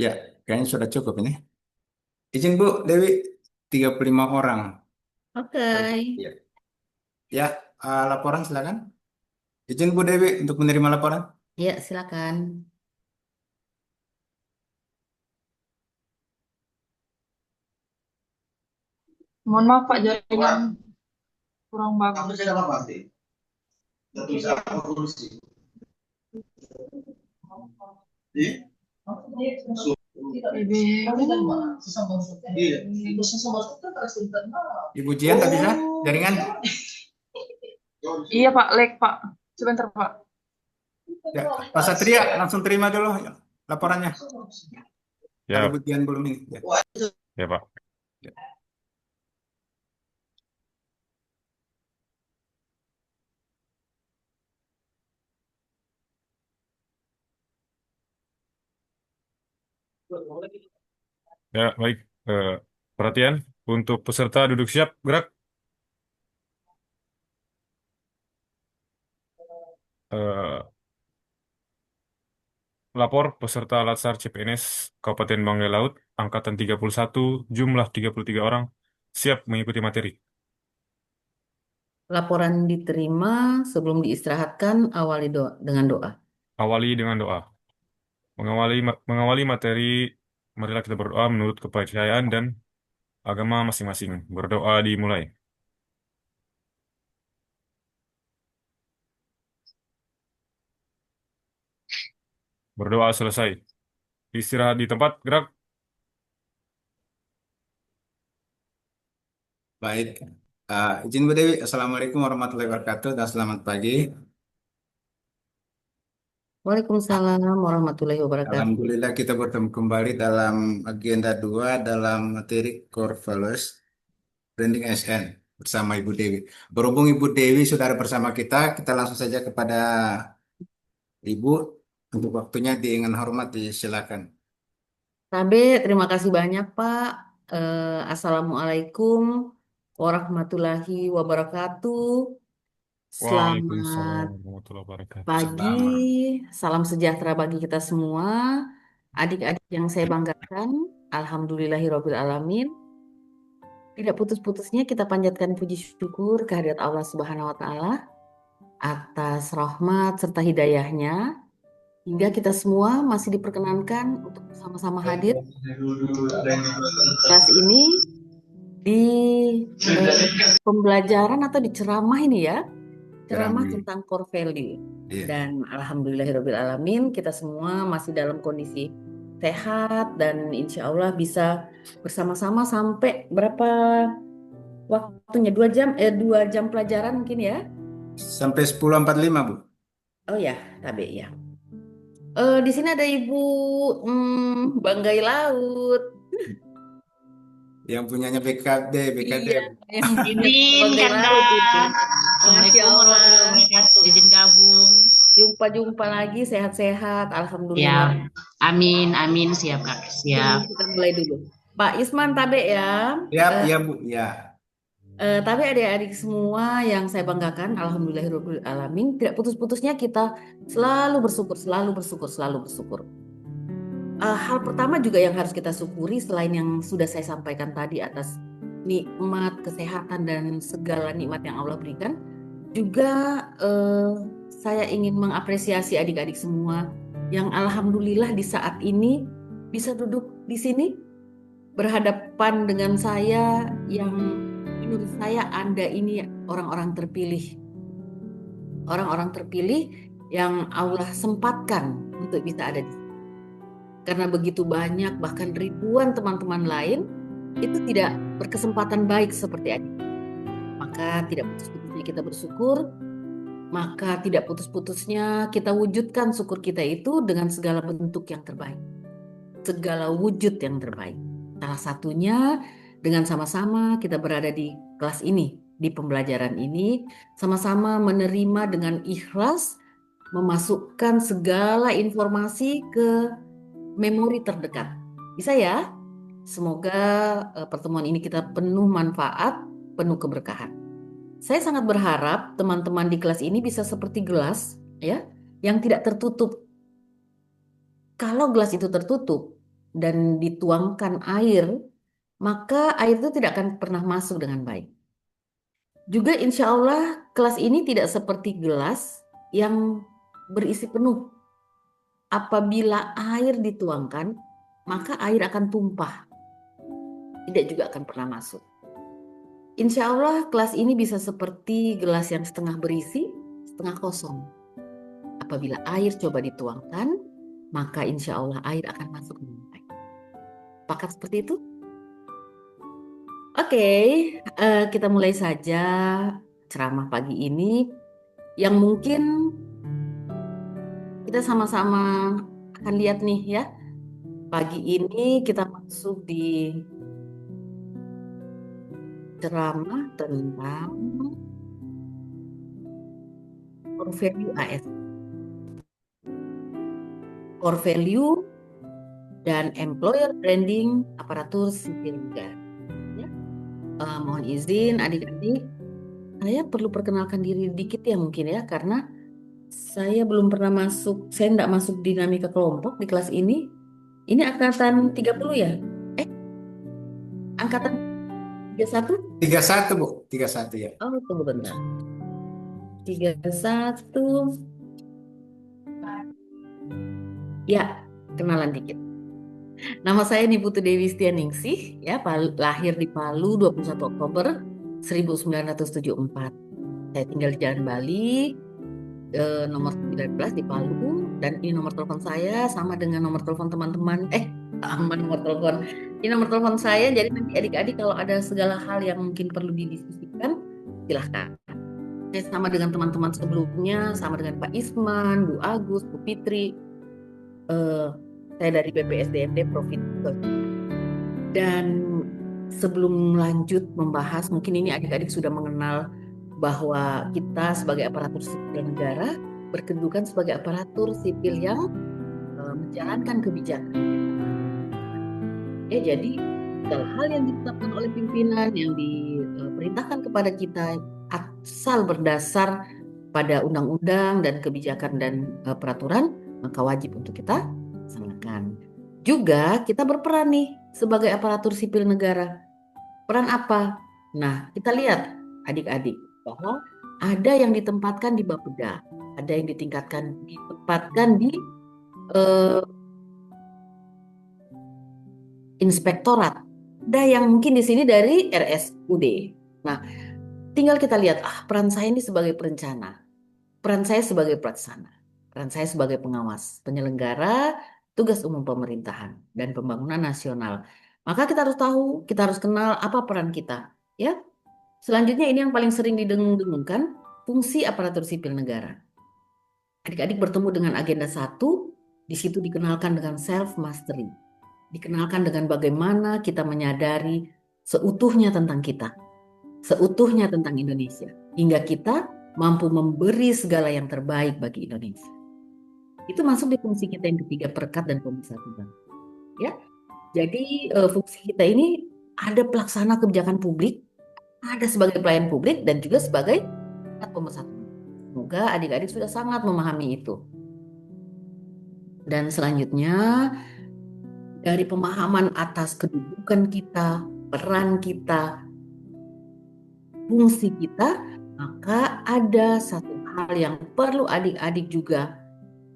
Ya, kayaknya sudah cukup ini. Izin Bu Dewi, 35 orang. Oke, Ya, ya, laporan silakan. Izin Bu Dewi untuk menerima laporan. ya silakan. Mohon maaf Pak, jaringan kurang bagus. Ibu Jian tak bisa jaringan. Iya Pak, lag Pak. Sebentar Pak. Ya, Pak Satria langsung terima dulu laporannya. Kalau Ya, Ibu Jian belum ini. Ya. ya Pak. Ya, baik. Eh, Perhatian untuk peserta duduk siap, gerak. Eh, Lapor peserta Latsar CPNS Kabupaten Banggai Laut, Angkatan 31, jumlah 33 orang, siap mengikuti materi. Laporan diterima sebelum diistirahatkan, awali doa dengan doa. Awali dengan doa. Mengawali materi, marilah kita berdoa menurut kepercayaan dan agama masing-masing. Berdoa dimulai. Berdoa selesai. Istirahat di tempat, gerak. Baik. Izin Bu Dewi, Assalamualaikum warahmatullahi wabarakatuh dan selamat pagi. Waalaikumsalam warahmatullahi wabarakatuh. Alhamdulillah kita bertemu kembali dalam agenda 2 dalam materi Core Values Branding SN bersama Ibu Dewi. Berhubung Ibu Dewi sudah ada bersama kita, kita langsung saja kepada Ibu untuk waktunya dengan hormat disilakan. Tabe, terima kasih banyak Pak. Assalamualaikum warahmatullahi wabarakatuh. Waalaikumsalam Selamat warahmatullahi wabarakatuh. pagi, Salam. salam sejahtera bagi kita semua. Adik-adik yang saya banggakan, Alhamdulillahirobbil alamin. Tidak putus-putusnya kita panjatkan puji syukur kehadirat Allah Subhanahu wa Ta'ala atas rahmat serta hidayahnya, hingga kita semua masih diperkenankan untuk bersama-sama hadir di kelas ini di pembelajaran atau di ceramah ini ya, ceramah Ceramah. tentang core value. Iya. Dan alhamdulillahirabbil alamin kita semua masih dalam kondisi sehat dan insya Allah bisa bersama-sama sampai berapa waktunya, 2 jam pelajaran mungkin ya. Sampai 10.45, Bu. Oh ya, tabe ya. Di sini ada Ibu Banggai Laut. Yang punyanya BKD, BKD. Iya, yang punya Izin Banggai Kanda. Laut itu. Masya Assalamualaikum Allah. warahmatullahi wabarakatuh. Izin gabung. Jumpa-jumpa lagi, sehat-sehat. Alhamdulillah. Siap. Amin, amin. Siap, Kak. Ini Siap. kita mulai dulu. Pak Isman Tabe ya. Siap, Eh, ya Bu. Ya. Tapi adik-adik semua yang saya banggakan, Alhamdulillahirobbilalamin, tidak putus-putusnya kita selalu bersyukur, selalu bersyukur, selalu bersyukur. Hal pertama juga yang harus kita syukuri selain yang sudah saya sampaikan tadi atas nikmat kesehatan dan segala nikmat yang Allah berikan, juga saya ingin mengapresiasi adik-adik semua yang alhamdulillah di saat ini bisa duduk di sini berhadapan dengan saya, yang menurut saya Anda ini orang-orang terpilih. Orang-orang terpilih yang Allah sempatkan untuk bisa ada di sini. Karena begitu banyak, bahkan ribuan teman-teman lain itu tidak berkesempatan baik seperti adik. Maka tidak putus-putusnya kita bersyukur, maka tidak putus-putusnya kita wujudkan syukur kita itu dengan segala bentuk yang terbaik. Segala wujud yang terbaik. Salah satunya dengan sama-sama kita berada di kelas ini di pembelajaran ini, sama-sama menerima dengan ikhlas, memasukkan segala informasi ke memori terdekat. Bisa ya? Semoga pertemuan ini kita penuh manfaat, penuh keberkahan. Saya sangat berharap teman-teman di kelas ini bisa seperti gelas, ya, yang tidak tertutup. Kalau gelas itu tertutup dan dituangkan air, maka air itu tidak akan pernah masuk dengan baik. Juga insya Allah kelas ini tidak seperti gelas yang berisi penuh. Apabila air dituangkan, maka air akan tumpah. Tidak juga akan pernah masuk. Insya Allah kelas ini bisa seperti gelas yang setengah berisi, setengah kosong. Apabila air coba dituangkan, maka insya Allah air akan masuk dengan baik. Pakat seperti itu? Oke, kita mulai saja ceramah pagi ini yang mungkin kita sama-sama akan lihat nih ya. Pagi ini kita masuk di ceramah tentang core value AS. Core value dan employer branding aparatur sipil negara. Ya. Mohon izin adik-adik, saya perlu perkenalkan diri dikit ya mungkin ya, karena saya belum pernah masuk, saya tidak masuk dinamika kelompok di kelas ini. Ini angkatan 30 ya? Angkatan 31? 31 Bu, 31 ya. Oh, tunggu bentar. 31. Ya, kenalan dikit. Nama saya Niputu Dewi Setianingsih, ya, lahir di Palu 21 Oktober 1974. Saya tinggal di Jalan Bali, nomor 19 di Palu, dan ini nomor telepon saya sama dengan nomor telepon teman-teman. Sama nomor telepon. Ini nomor telepon saya, jadi nanti adik-adik kalau ada segala hal yang mungkin perlu didiskusikan, silahkan. Saya sama dengan teman-teman sebelumnya, sama dengan Pak Isman, Bu Agus, Bu Fitri. Saya dari BPSDMD Provinsi. Dan sebelum lanjut membahas, mungkin ini adik-adik sudah mengenal bahwa kita sebagai aparatur sipil negara berkedudukan sebagai aparatur sipil yang menjalankan kebijakan. Ya, jadi segala hal yang ditetapkan oleh pimpinan, yang diperintahkan kepada kita asal berdasar pada undang-undang dan kebijakan dan peraturan, maka wajib untuk kita laksanakan. Juga kita berperan nih sebagai aparatur sipil negara. Peran apa? Nah, kita lihat adik-adik bahwa ada yang ditempatkan di Bapeda, ada yang ditempatkan di inspektorat, ada yang mungkin di sini dari RSUD. Nah, tinggal kita lihat, peran saya ini sebagai perencana, peran saya sebagai pelaksana, peran saya sebagai pengawas, penyelenggara tugas umum pemerintahan dan pembangunan nasional. Maka kita harus tahu, kita harus kenal apa peran kita, ya. Selanjutnya ini yang paling sering didengung-dengungkan, fungsi aparatur sipil negara. Adik-adik bertemu dengan agenda 1, di situ dikenalkan dengan self mastery. Dikenalkan dengan bagaimana kita menyadari seutuhnya tentang kita, seutuhnya tentang Indonesia, hingga kita mampu memberi segala yang terbaik bagi Indonesia. Itu masuk di fungsi kita yang ketiga, perekat dan pemersatu. Ya, jadi fungsi kita ini ada pelaksana kebijakan publik, ada sebagai pelayan publik, dan juga sebagai pemersatu. Semoga adik-adik sudah sangat memahami itu. Dan selanjutnya, dari pemahaman atas kedudukan kita, peran kita, fungsi kita, maka ada satu hal yang perlu adik-adik juga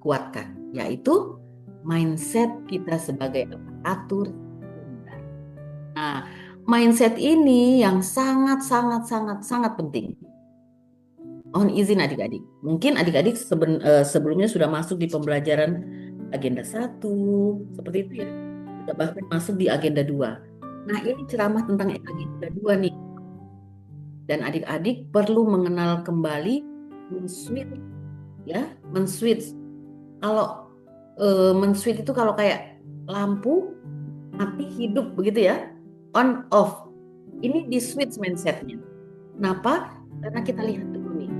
kuatkan, yaitu mindset kita sebagai aparatur. Nah, mindset ini yang sangat penting. Mohon izin adik-adik. Mungkin adik-adik sebelumnya sudah masuk di pembelajaran agenda 1, seperti itu ya. Sudah bahkan masuk di agenda 2. Nah, ini ceramah tentang agenda 2 nih. Dan adik-adik perlu mengenal kembali men-switch. Kalau men-switch itu kalau kayak lampu mati hidup begitu ya, on off. Ini di switch mindsetnya. Kenapa? Karena kita lihat dulu nih.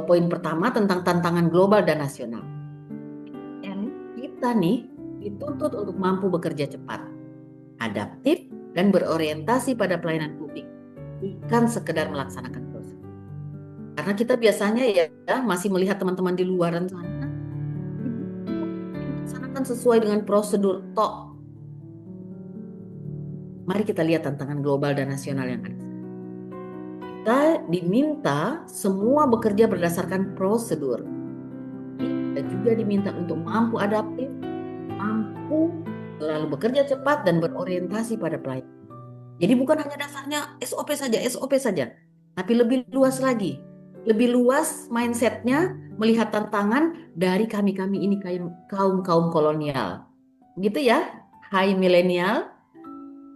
Poin pertama tentang tantangan global dan nasional. Dan kita nih dituntut untuk mampu bekerja cepat, adaptif, dan berorientasi pada pelayanan publik, bukan sekedar melaksanakan proses. Karena kita biasanya ya masih melihat teman-teman di luaran sana melaksanakan sesuai dengan prosedur tok. Mari kita lihat tantangan global dan nasional yang ada. Kita diminta semua bekerja berdasarkan prosedur. Kita juga diminta untuk mampu adaptif, mampu selalu bekerja cepat dan berorientasi pada pelayanan. Jadi bukan hanya dasarnya SOP saja, tapi lebih luas lagi. Lebih luas mindsetnya melihat tantangan dari kami-kami ini kaum kolonial. Gitu ya, hai milenial.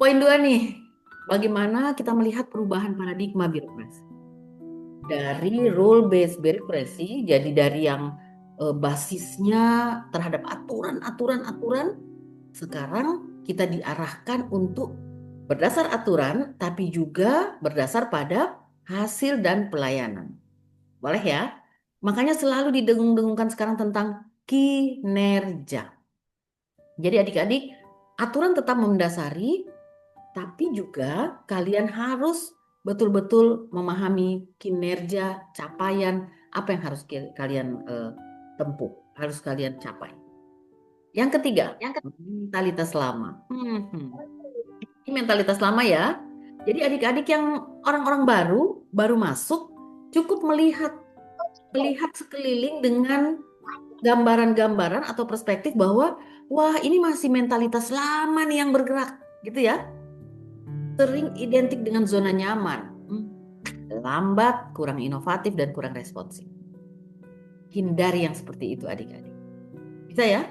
Poin 2 nih, bagaimana kita melihat perubahan paradigma birokrasi. Dari rule-based birokrasi, jadi dari yang basisnya terhadap aturan, sekarang kita diarahkan untuk berdasar aturan, tapi juga berdasar pada hasil dan pelayanan. Boleh ya? Makanya selalu didengung-dengungkan sekarang tentang kinerja. Jadi adik-adik, aturan tetap mendasari, tapi juga kalian harus betul-betul memahami kinerja, capaian, apa yang harus kalian tempuh, harus kalian capai. Yang ketiga, mentalitas lama. Ini mentalitas lama ya. Jadi adik-adik yang orang-orang baru masuk, cukup melihat sekeliling dengan gambaran-gambaran atau perspektif bahwa wah ini masih mentalitas lama nih yang bergerak, gitu ya. Sering identik dengan zona nyaman, lambat, kurang inovatif, dan kurang responsif. Hindari yang seperti itu adik-adik. Bisa ya?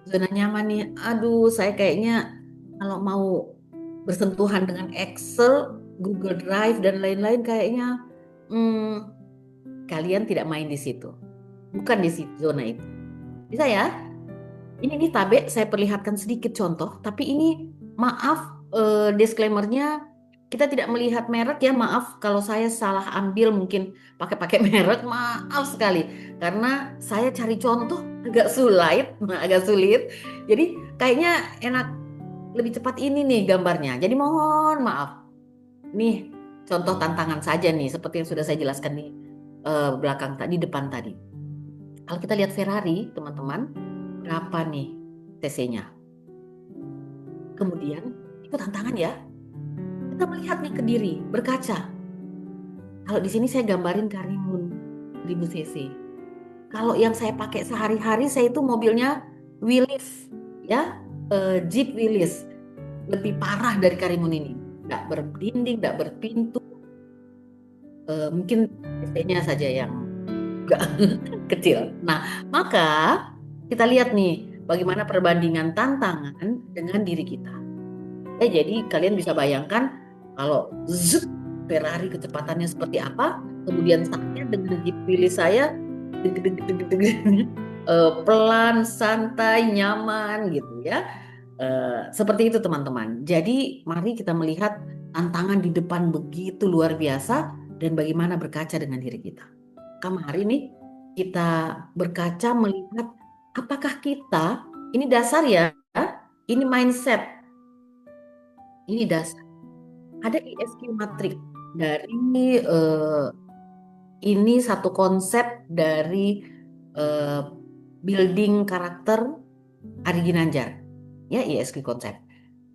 Zona nyaman nih, aduh saya kayaknya kalau mau bersentuhan dengan Excel, Google Drive, dan lain-lain kayaknya kalian tidak main di situ. Bukan di situ zona itu. Bisa ya? Ini Tabe saya perlihatkan sedikit contoh, tapi ini maaf disclaimer-nya kita tidak melihat merek ya, maaf kalau saya salah ambil mungkin pakai merek, maaf sekali karena saya cari contoh agak sulit. Jadi kayaknya enak lebih cepat ini nih gambarnya. Jadi mohon maaf. Nih contoh tantangan saja nih seperti yang sudah saya jelaskan di belakang tadi, depan tadi. Kalau kita lihat Ferrari, teman-teman, berapa nih cc-nya? Kemudian itu tantangan ya. Kita melihat nih ke diri, berkaca. Kalau di sini saya gambarin Karimun 1000 cc. Kalau yang saya pakai sehari-hari saya itu mobilnya Willys, ya, Jeep Willys, lebih parah dari Karimun ini. Nggak berdinding, nggak berpintu. Mungkin cc-nya saja yang nggak kecil. Nah, maka kita lihat nih bagaimana perbandingan tantangan dengan diri kita. Jadi kalian bisa bayangkan kalau Ferrari kecepatannya seperti apa, kemudian saya dengan Jeep Willys saya pelan, santai, nyaman gitu ya. Seperti itu teman-teman. Jadi mari kita melihat tantangan di depan begitu luar biasa dan bagaimana berkaca dengan diri kita. Hari ini kita berkaca melihat apakah kita, ini dasar ya, ini mindset, ini dasar. Ada ESQ matrix dari ini satu konsep dari building karakter Ari Ginanjar, ya ESQ konsep.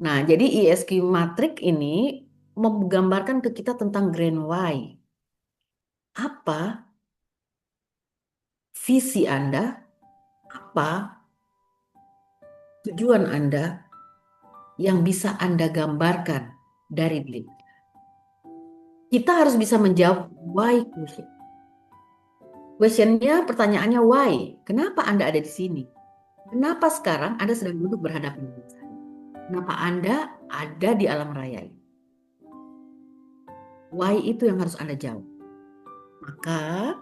Nah, jadi ESQ matrix ini menggambarkan ke kita tentang grand why. Apa visi Anda, apa tujuan Anda yang bisa Anda gambarkan dari diri. Kita harus bisa menjawab why question. Questionnya, pertanyaannya why? Kenapa Anda ada di sini? Kenapa sekarang Anda sedang duduk berhadapan dengan saya? Kenapa Anda ada di alam raya ini? Why itu yang harus Anda jawab. Maka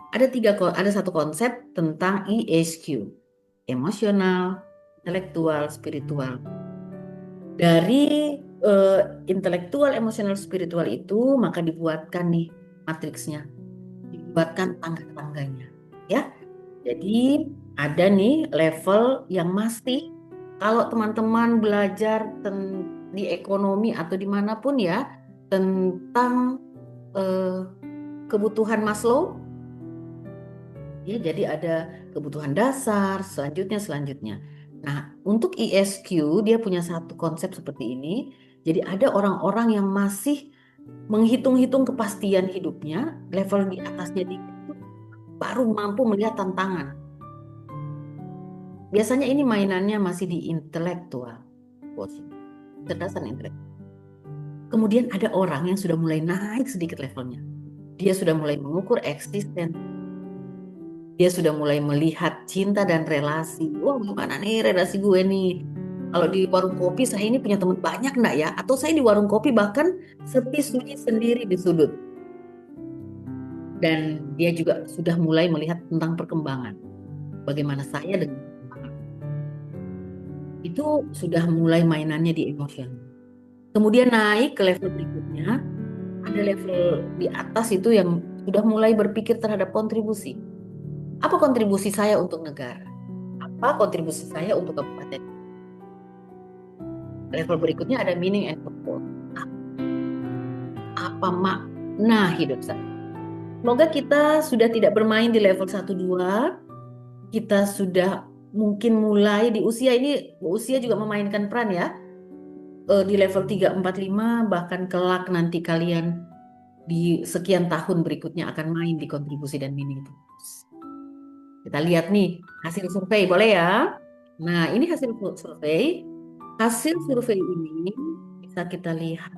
ada satu konsep tentang ESQ, emosional, intelektual, spiritual. Dari intelektual, emosional, spiritual itu, maka dibuatkan nih matriksnya, dibuatkan tangga-tangganya, ya. Jadi ada nih level yang masih, kalau teman-teman belajar di ekonomi atau dimanapun ya, tentang kebutuhan Maslow, ya, jadi ada kebutuhan dasar, selanjutnya. Nah, untuk ESQ dia punya satu konsep seperti ini. Jadi ada orang-orang yang masih menghitung-hitung kepastian hidupnya, level di atasnya dikit itu baru mampu melihat tantangan. Biasanya ini mainannya masih di intelektual, kecerdasan intelektual. Kemudian ada orang yang sudah mulai naik sedikit levelnya. Dia sudah mulai mengukur eksisten. Dia sudah mulai melihat cinta dan relasi. Wah, gimana nih relasi gue nih? Kalau di warung kopi saya ini punya teman banyak enggak ya? Atau saya di warung kopi bahkan sepi sunyi sendiri di sudut. Dan dia juga sudah mulai melihat tentang perkembangan. Bagaimana saya dengan itu sudah mulai mainannya di emosional. Kemudian naik ke level berikutnya, ada level di atas itu yang sudah mulai berpikir terhadap kontribusi. Apa kontribusi saya untuk negara? Apa kontribusi saya untuk kabupaten? Level berikutnya ada meaning and purpose. Apa makna hidup saya? Semoga kita sudah tidak bermain di level 1-2. Kita sudah mungkin mulai di usia ini, usia juga memainkan peran ya. Di level 3, 4, 5, bahkan kelak nanti kalian di sekian tahun berikutnya akan main di kontribusi dan meaning purpose. Kita lihat nih hasil survei, boleh ya? Nah, ini hasil survei. Hasil survei ini bisa kita lihat.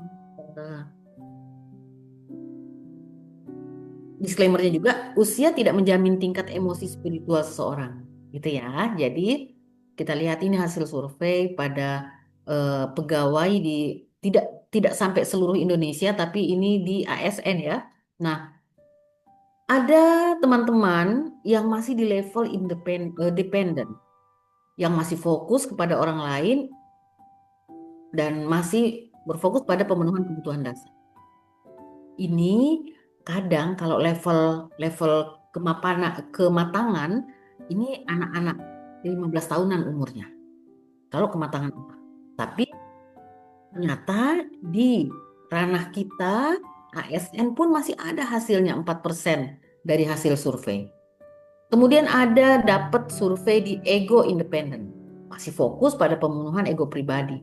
Disclaimer-nya juga, usia tidak menjamin tingkat emosi spiritual seseorang, gitu ya. Jadi kita lihat ini hasil survei pada pegawai di tidak sampai seluruh Indonesia, tapi ini di ASN ya. Nah, ada teman-teman yang masih di level dependent, yang masih fokus kepada orang lain dan masih berfokus pada pemenuhan kebutuhan dasar. Ini kadang kalau level kematangan ini anak-anak 15 tahunan umurnya. Kalau kematangan apa? Tapi ternyata di ranah kita ASN pun masih ada hasilnya 4% dari hasil survei. Kemudian ada dapat survei di ego independent. Masih fokus pada pemenuhan ego pribadi.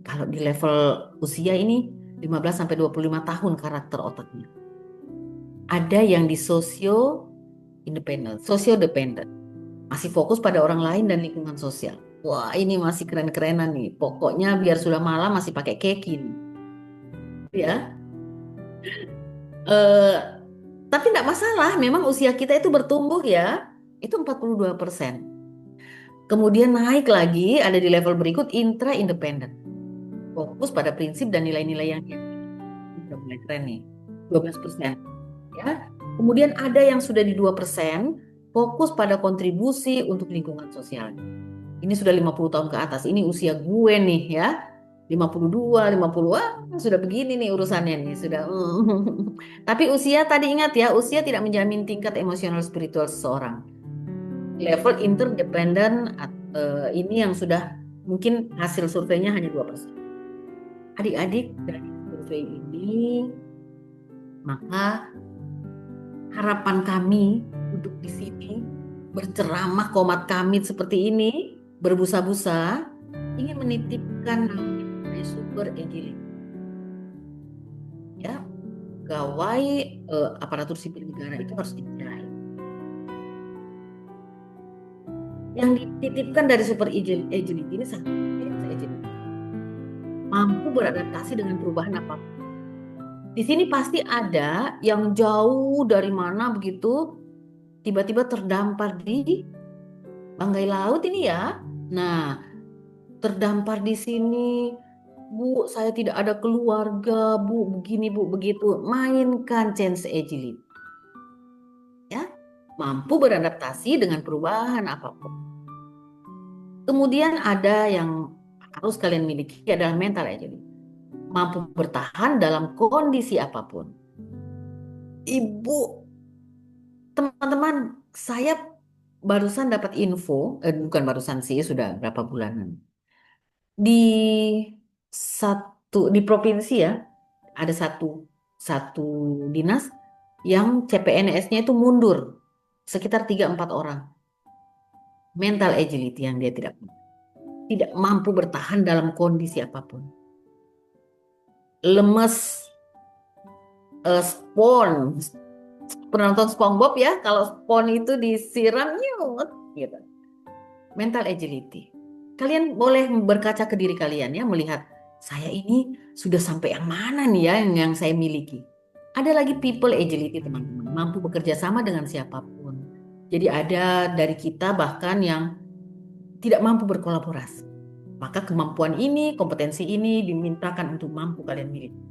Kalau di level usia ini 15 sampai 25 tahun karakter otaknya. Ada yang di socio dependent. Masih fokus pada orang lain dan lingkungan sosial. Wah, ini masih keren-kerenan nih. Pokoknya biar sudah malam masih pakai keki nih. Ya. Tapi tidak masalah, memang usia kita itu bertumbuh ya. Itu 42%. Kemudian naik lagi ada di level berikut intra-independent. Fokus pada prinsip dan nilai-nilai yang sudah mulai keren nih. 12%. Ya. Kemudian ada yang sudah di 2%, fokus pada kontribusi untuk lingkungan sosial. Ini sudah 50 tahun ke atas. Ini usia gue nih ya. 52, 50, sudah begini nih urusannya nih. Sudah. Tapi usia tadi ingat ya, usia tidak menjamin tingkat emosional spiritual seseorang. Level interdependent ini yang sudah mungkin hasil surveinya hanya 2%. Adik-adik dari survei ini, maka harapan kami duduk di sini berceramah komat kamit seperti ini, berbusa-busa, ingin menitipkan namanya super agility. Ya, gawai aparatur sipil negara itu harus dijaga. Yang dititipkan dari super agility ini sangat agility. Mampu beradaptasi dengan perubahan apapun. Di sini pasti ada yang jauh dari mana begitu tiba-tiba terdampar di banggai laut ini ya. Nah, terdampar di sini, Bu, saya tidak ada keluarga, Bu, begini, Bu, begitu. Mainkan chance agility. Ya, mampu beradaptasi dengan perubahan apapun. Kemudian ada yang harus kalian miliki adalah mental agility. Mampu bertahan dalam kondisi apapun. Ibu, teman-teman, saya barusan dapat info, bukan barusan sih, sudah berapa bulanan. Di di provinsi ya, ada satu dinas yang CPNS-nya itu mundur sekitar 3-4 orang. Mental agility yang dia tidak mampu bertahan dalam kondisi apapun. Lemes, spon. Pernah nonton SpongeBob ya? Kalau spon itu disiram nyut gitu. Mental agility. Kalian boleh berkaca ke diri kalian ya, melihat saya ini sudah sampai yang mana nih ya yang saya miliki. Ada lagi people agility, teman-teman, mampu bekerja sama dengan siapapun. Jadi ada dari kita bahkan yang tidak mampu berkolaborasi. Maka kemampuan ini, kompetensi ini dimintakan untuk mampu kalian miliki.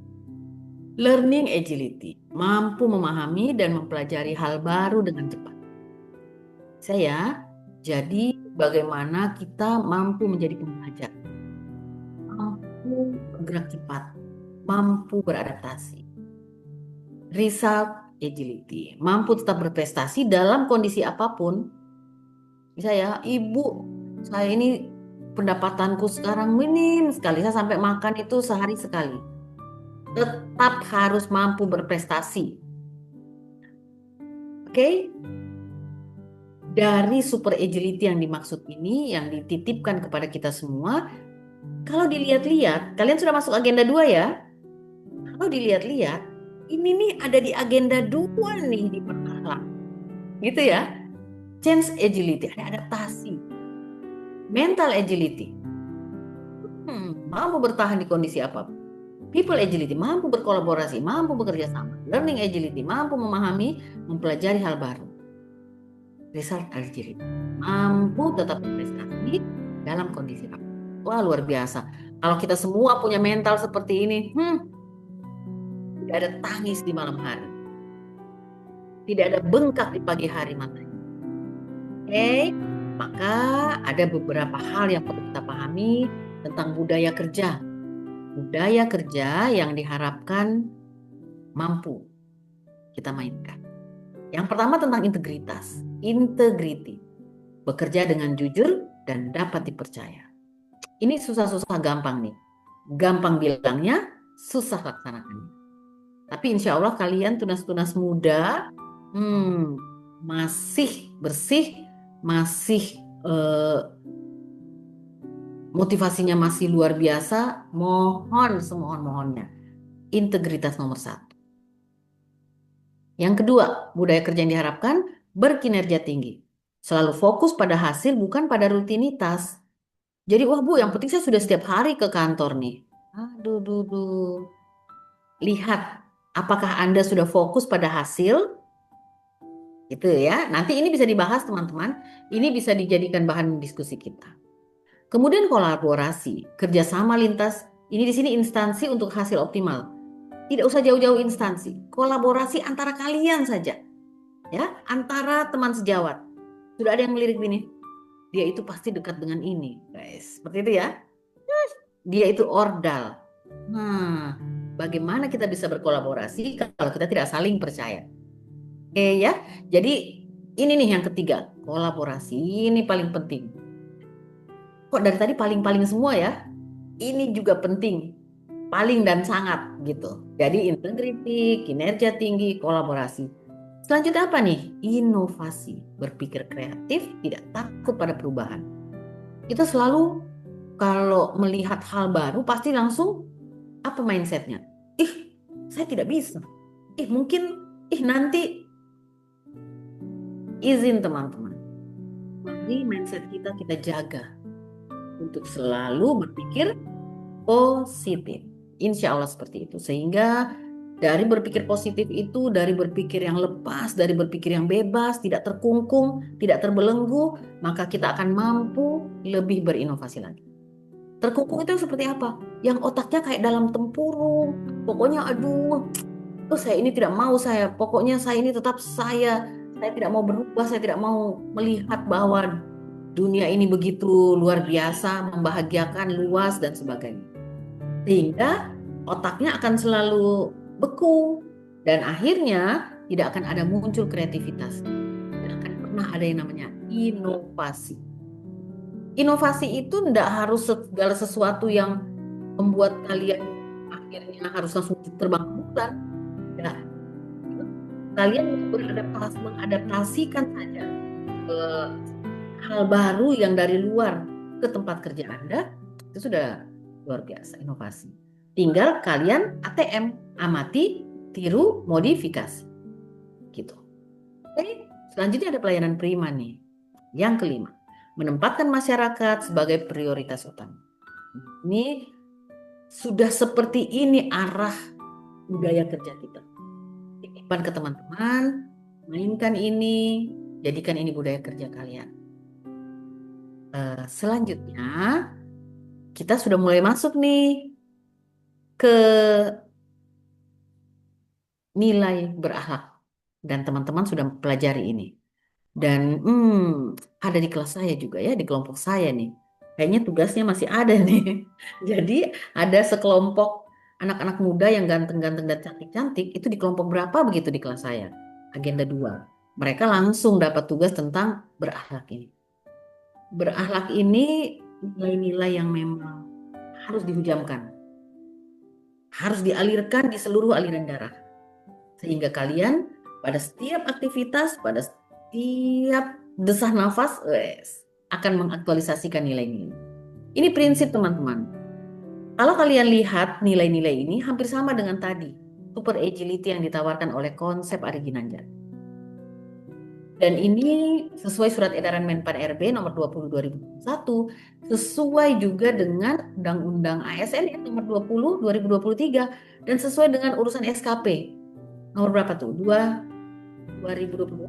Learning agility, mampu memahami dan mempelajari hal baru dengan cepat. Jadi bagaimana kita mampu menjadi pembelajar, mampu bergerak cepat, mampu beradaptasi. Result agility, mampu tetap berprestasi dalam kondisi apapun. Ibu, saya ini pendapatanku sekarang minim sekali, saya sampai makan itu sehari sekali. Tetap harus mampu berprestasi. Oke? Dari super agility yang dimaksud ini, yang dititipkan kepada kita semua, kalau dilihat-lihat, kalian sudah masuk agenda 2 ya? Kalau dilihat-lihat, ini nih ada di agenda 2 nih di perkara. Gitu ya. Change agility, ada adaptasi. Mental agility, mampu bertahan di kondisi apapun. People agility, mampu berkolaborasi, mampu bekerja sama. Learning agility, mampu memahami, mempelajari hal baru. Result agility, mampu tetap berprestasi dalam kondisi apapun. Wah, luar biasa. Kalau kita semua punya mental seperti ini, tidak ada tangis di malam hari. Tidak ada bengkak di pagi hari matanya. Oke, maka ada beberapa hal yang perlu kita pahami tentang budaya kerja. Budaya kerja yang diharapkan mampu kita mainkan. Yang pertama tentang integritas. Integrity. Bekerja dengan jujur dan dapat dipercaya. Ini susah-susah gampang nih. Gampang bilangnya, susah laksanakannya. Tapi insya Allah kalian tunas-tunas muda masih bersih, masih motivasinya masih luar biasa. Mohon semohon-mohonnya. Integritas nomor 1. Yang kedua, budaya kerja yang diharapkan berkinerja tinggi. Selalu fokus pada hasil bukan pada rutinitas. Jadi wah Bu, yang penting saya sudah setiap hari ke kantor nih. Aduh. Lihat, apakah Anda sudah fokus pada hasil? Itu ya. Nanti ini bisa dibahas teman-teman. Ini bisa dijadikan bahan diskusi kita. Kemudian kolaborasi, kerjasama lintas. Ini di sini instansi untuk hasil optimal. Tidak usah jauh-jauh instansi. Kolaborasi antara kalian saja. Ya, antara teman sejawat. Sudah ada yang melirik gini. Dia itu pasti dekat dengan ini, guys. Seperti itu ya. Dia itu ordal. Nah, bagaimana kita bisa berkolaborasi kalau kita tidak saling percaya? Oke ya. Jadi ini nih yang ketiga, kolaborasi ini paling penting. Kok dari tadi paling-paling semua ya? Ini juga penting. Paling dan sangat gitu. Jadi integriti, kinerja tinggi, kolaborasi. Selanjutnya apa nih? Inovasi, berpikir kreatif, tidak takut pada perubahan. Kita selalu kalau melihat hal baru pasti langsung apa mindsetnya? Saya tidak bisa. Mungkin, nanti. Izin teman-teman. Mari mindset kita jaga untuk selalu berpikir positif. Insya Allah seperti itu. Sehingga dari berpikir positif itu, dari berpikir yang lepas, dari berpikir yang bebas, tidak terkungkung, tidak terbelenggu, maka kita akan mampu lebih berinovasi lagi. Terkungkung itu seperti apa? Yang otaknya kayak dalam tempurung. Pokoknya saya ini tidak mau pokoknya saya ini tetap saya tidak mau berubah, saya tidak mau melihat bahwa dunia ini begitu luar biasa, membahagiakan, luas dan sebagainya. Sehingga otaknya akan selalu beku dan akhirnya tidak akan ada muncul kreativitas. Tidak akan pernah ada yang namanya inovasi. Inovasi itu tidak harus segala sesuatu yang membuat kalian akhirnya harus langsung terbang ke bulan. Tidak. Kalian mengadaptasikan saja hal baru yang dari luar ke tempat kerja Anda, itu sudah luar biasa inovasi. Tinggal kalian ATM, amati, tiru, modifikasi. Gitu. Oke, selanjutnya ada pelayanan prima nih. Yang kelima, menempatkan masyarakat sebagai prioritas utama. Ini sudah seperti ini arah budaya kerja kita. Titipkan ke teman-teman, mainkan ini, jadikan ini budaya kerja kalian. Selanjutnya, kita sudah mulai masuk nih ke nilai berakhlak. Dan teman-teman sudah pelajari ini. Dan ada di kelas saya juga ya, di kelompok saya nih. Kayaknya tugasnya masih ada nih. Jadi ada sekelompok anak-anak muda yang ganteng-ganteng dan cantik-cantik, itu di kelompok berapa begitu di kelas saya? Agenda 2. Mereka langsung dapat tugas tentang berakhlak ini. Berakhlak ini nilai-nilai yang memang harus dihujamkan. Harus dialirkan di seluruh aliran darah. Sehingga kalian pada setiap aktivitas, pada setiap desah nafas, akan mengaktualisasikan nilai-nilai. Ini prinsip teman-teman. Kalau kalian lihat nilai-nilai ini hampir sama dengan tadi. Super agility yang ditawarkan oleh konsep Ari Ginanjar. Dan ini sesuai surat edaran Menpan RB nomor 20 2021, sesuai juga dengan Undang-Undang ASN nomor 20 2023 dan sesuai dengan urusan SKP. Nomor berapa tuh? 2022,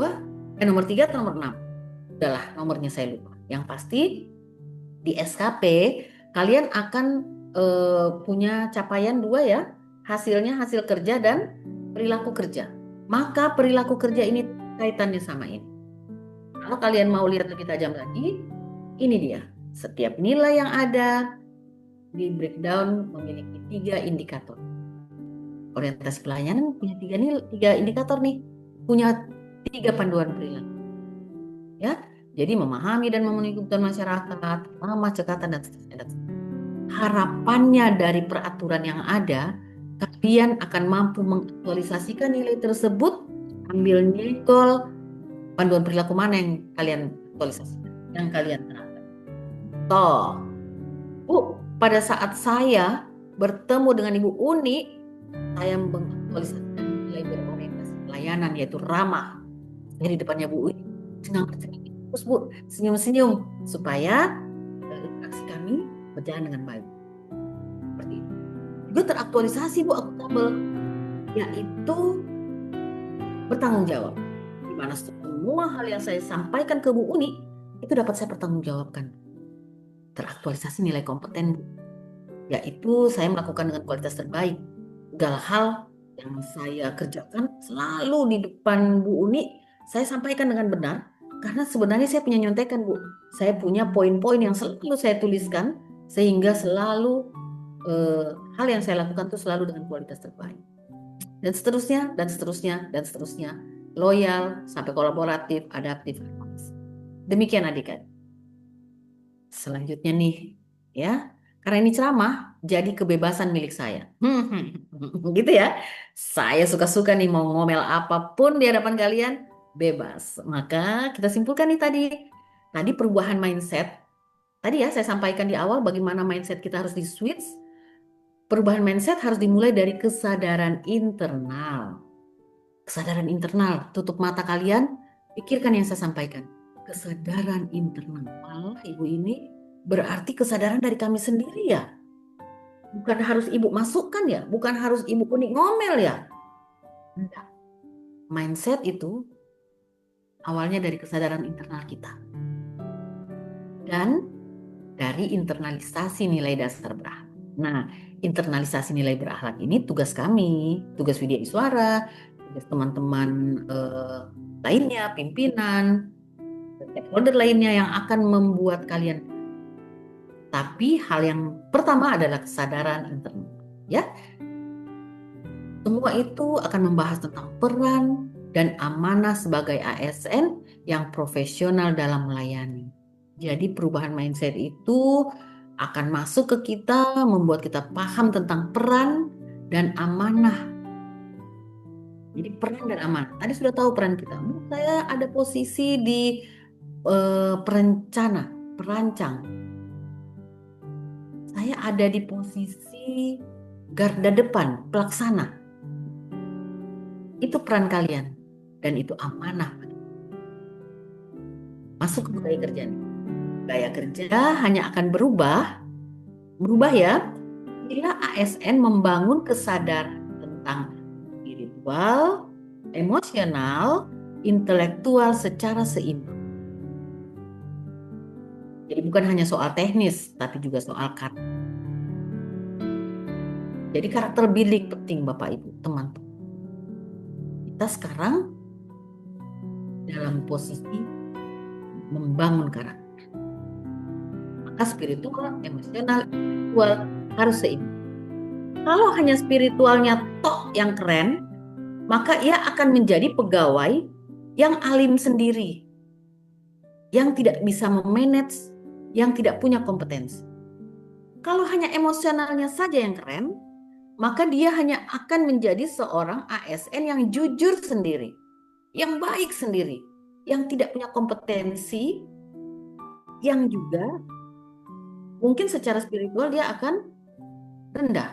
nomor 3 atau nomor 6? Udahlah, nomornya saya lupa. Yang pasti di SKP kalian akan punya capaian 2 ya, hasilnya hasil kerja dan perilaku kerja. Maka perilaku kerja ini kaitannya sama ini. Kalau kalian mau lihat lebih tajam lagi, ini dia. Setiap nilai yang ada di breakdown memiliki 3 indikator. Orientasi pelayanan punya 3 indikator nih, punya 3 panduan perilaku. Ya, jadi memahami dan memenuhi kebutuhan masyarakat, ramah, cekatan dan seterusnya. Harapannya dari peraturan yang ada, kalian akan mampu mengaktualisasikan nilai tersebut, ambil nyenggol panduan perilaku mana yang kalian aktualisasikan, yang kalian terapkan. Toh, Bu, pada saat saya bertemu dengan Ibu Uni, saya mengaktualisasikan nilai berorientasi pelayanan, yaitu ramah. Dari depannya Bu Uni, senang terus Bu, senyum-senyum, supaya interaksi kami berjalan dengan baik. Seperti itu. Juga teraktualisasi Bu, akuntabel, yaitu bertanggung jawab. Di mana semua hal yang saya sampaikan ke Bu Uni itu dapat saya pertanggungjawabkan. Teraktualisasi nilai kompeten Bu, yaitu saya melakukan dengan kualitas terbaik. Segala hal yang saya kerjakan selalu di depan Bu Uni saya sampaikan dengan benar, karena sebenarnya saya punya nyontekan Bu. Saya punya poin-poin yang selalu saya tuliskan, sehingga selalu hal yang saya lakukan itu selalu dengan kualitas terbaik. Dan seterusnya, dan seterusnya, dan seterusnya. Loyal, sampai kolaboratif, adaptif, harmonis. Demikian adik-adik. Selanjutnya nih, ya. Karena ini ceramah, jadi kebebasan milik saya. Gitu ya. Saya suka-suka nih mau ngomel apapun di hadapan kalian, bebas. Maka kita simpulkan nih tadi. Tadi perubahan mindset. Tadi ya saya sampaikan di awal bagaimana mindset kita harus di-switch. Perubahan mindset harus dimulai dari kesadaran internal. Kesadaran internal, tutup mata kalian, pikirkan yang saya sampaikan. Kesadaran internal. Malah Ibu ini berarti kesadaran dari kami sendiri ya. Bukan harus Ibu masukkan ya, bukan harus Ibu Uni ngomel ya. Enggak. Mindset itu awalnya dari kesadaran internal kita. Dan dari internalisasi nilai dasar berakhlak. Nah, internalisasi nilai berakhlak ini tugas kami, tugas Widya Iswara, tugas teman-teman lainnya, pimpinan, stakeholder lainnya yang akan membuat kalian. Tapi hal yang pertama adalah kesadaran internal. Ya, semua itu akan membahas tentang peran dan amanah sebagai ASN yang profesional dalam melayani. Jadi perubahan mindset itu akan masuk ke kita, membuat kita paham tentang peran dan amanah. Jadi peran dan amanah. Tadi sudah tahu peran kita. Saya ada posisi di perancang. Saya ada di posisi garda depan, pelaksana. Itu peran kalian. Dan itu amanah. Masuk ke budaya kerja. Budaya kerja hanya akan berubah ya, bila ASN membangun kesadaran tentang spiritual, emosional, intelektual secara seimbang. Jadi bukan hanya soal teknis, tapi juga soal karakter. Jadi karakter building penting Bapak Ibu, teman-teman. Kita sekarang dalam posisi membangun karakter. Maka spiritual, emosional, intelektual harus seimbang. Kalau hanya spiritualnya tok yang keren, maka ia akan menjadi pegawai yang alim sendiri, yang tidak bisa memanage, yang tidak punya kompetensi. Kalau hanya emosionalnya saja yang keren, maka dia hanya akan menjadi seorang ASN yang jujur sendiri, yang baik sendiri, yang tidak punya kompetensi, yang juga mungkin secara spiritual dia akan rendah.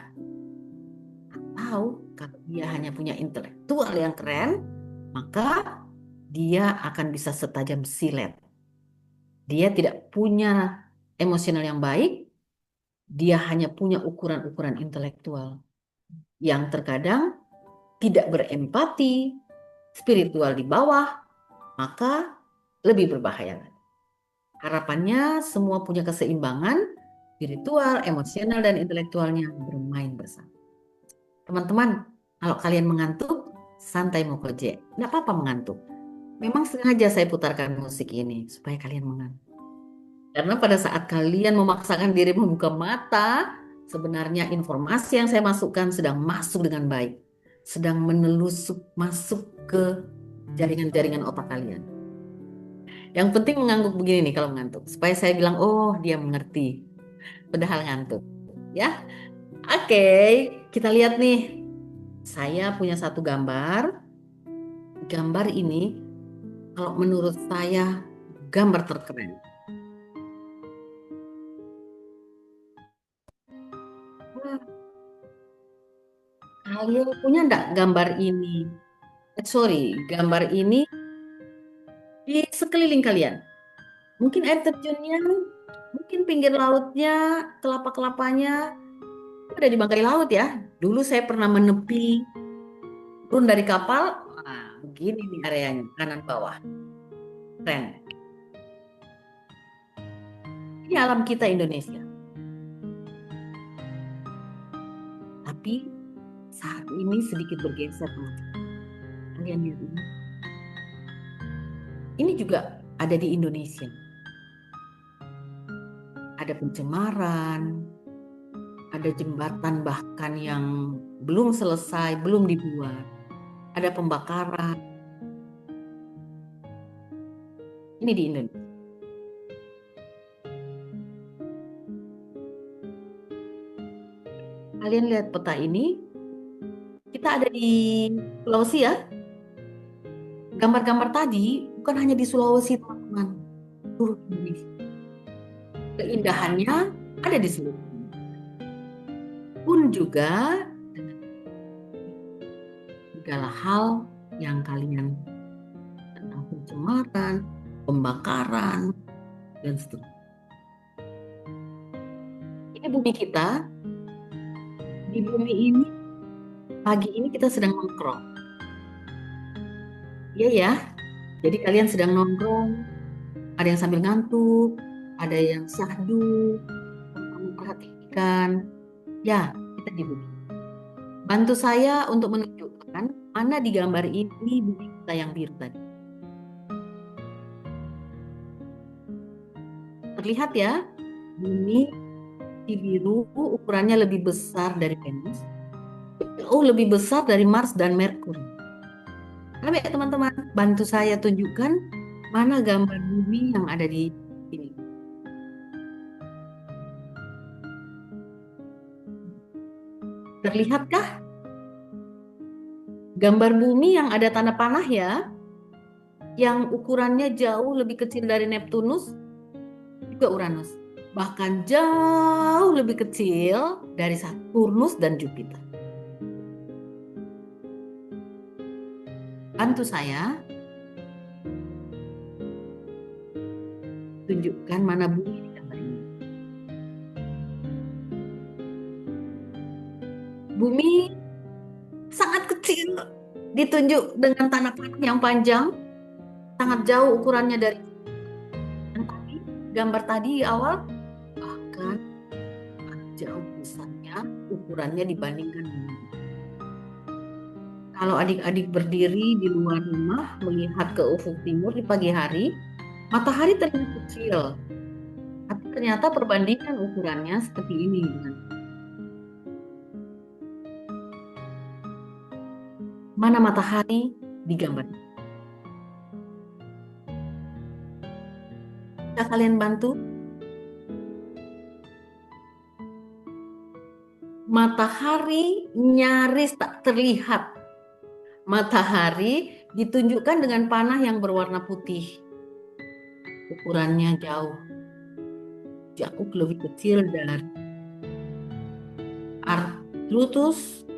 Atau kalau dia hanya punya intelektual yang keren, maka dia akan bisa setajam silet. Dia tidak punya emosional yang baik, dia hanya punya ukuran-ukuran intelektual yang terkadang tidak berempati, spiritual di bawah, maka lebih berbahaya. Harapannya semua punya keseimbangan, spiritual, emosional, dan intelektualnya bermain bersama. Teman-teman, kalau kalian mengantuk, santai mokoje. Nggak apa-apa mengantuk. Memang sengaja saya putarkan musik ini supaya kalian mengantuk. Karena pada saat kalian memaksakan diri membuka mata, sebenarnya informasi yang saya masukkan sedang masuk dengan baik. Sedang menelusup masuk ke jaringan-jaringan otak kalian. Yang penting mengangguk begini nih kalau mengantuk. Supaya saya bilang, oh dia mengerti. Padahal ngantuk. Ya, oke, kita lihat nih. Saya punya satu gambar. Gambar ini, kalau menurut saya, gambar terkeren. Kalian punya enggak gambar ini? Gambar ini di sekeliling kalian. Mungkin air terjunnya, mungkin pinggir lautnya, kelapa-kelapanya, ada di bangkai laut ya. Dulu saya pernah menepi, turun dari kapal, nah, begini nih areanya, kanan bawah. Keren. Ini alam kita Indonesia. Tapi saat ini sedikit bergeser. Kalian lihat ini. Ini juga ada di Indonesia. Ada pencemaran, ada jembatan bahkan yang belum selesai, belum dibuat. Ada pembakaran. Ini di Indonesia. Kalian lihat peta ini. Kita ada di Sulawesi ya. Gambar-gambar tadi bukan hanya di Sulawesi, teman-teman. Seluruh Indonesia. Keindahannya ada di seluruh dunia. Pun juga segala hal yang kalian tentang pencemaran, pembakaran, dan seterusnya. Ini bumi kita. Di bumi ini, pagi ini kita sedang nongkrong. Iya ya, jadi kalian sedang nongkrong, ada yang sambil ngantuk, ada yang syahdu, memperhatikan. Ya, kita di bumi. Bantu saya untuk menunjukkan mana di gambar ini bumi kita yang biru tadi. terlihat ya, bumi di biru ukurannya lebih besar dari Venus, jauh lebih besar dari Mars dan Merkuri. Tapi teman-teman, bantu saya tunjukkan mana gambar bumi yang ada di sini. Terlihatkah gambar bumi yang ada tanda panah ya, yang ukurannya jauh lebih kecil dari Neptunus, juga Uranus, bahkan jauh lebih kecil dari Saturnus dan Jupiter. Bantu saya tunjukkan mana bumi di gambar ini. Bumi sangat kecil, ditunjuk dengan tanda panah yang panjang, sangat jauh ukurannya dari yang tadi, gambar tadi di awal, bahkan jauh besarnya ukurannya dibandingkan bumi. Kalau adik-adik berdiri di luar rumah melihat ke ufuk timur di pagi hari, matahari terlihat kecil, tapi ternyata perbandingan ukurannya seperti ini. Mana matahari di gambar ini? Bisa kalian bantu? Matahari nyaris tak terlihat. Matahari ditunjukkan dengan panah yang berwarna putih. Ukurannya jauh lebih kecil dari Arcturus,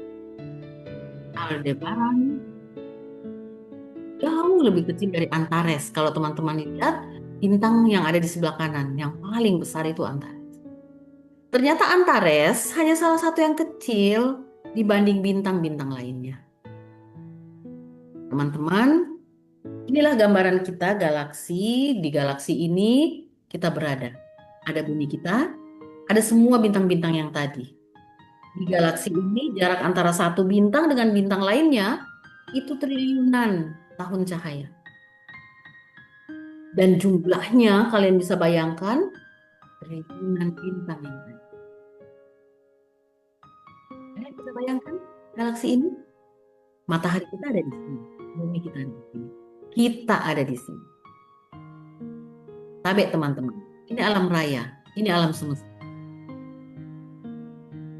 Aldebaran, jauh lebih kecil dari Antares. Kalau teman-teman lihat, bintang yang ada di sebelah kanan, yang paling besar itu Antares. Ternyata Antares hanya salah satu yang kecil dibanding bintang-bintang lainnya. Teman-teman, inilah gambaran kita galaksi. Di galaksi ini kita berada. Ada bumi kita, ada semua bintang-bintang yang tadi. Di galaksi ini jarak antara satu bintang dengan bintang lainnya itu triliunan tahun cahaya. Dan jumlahnya kalian bisa bayangkan triliunan bintang yang ada. Kalian bisa bayangkan galaksi ini? Matahari kita ada di sini, bumi kita ada di sini, kita ada di sini. Tapi teman-teman, ini alam raya, ini alam semesta.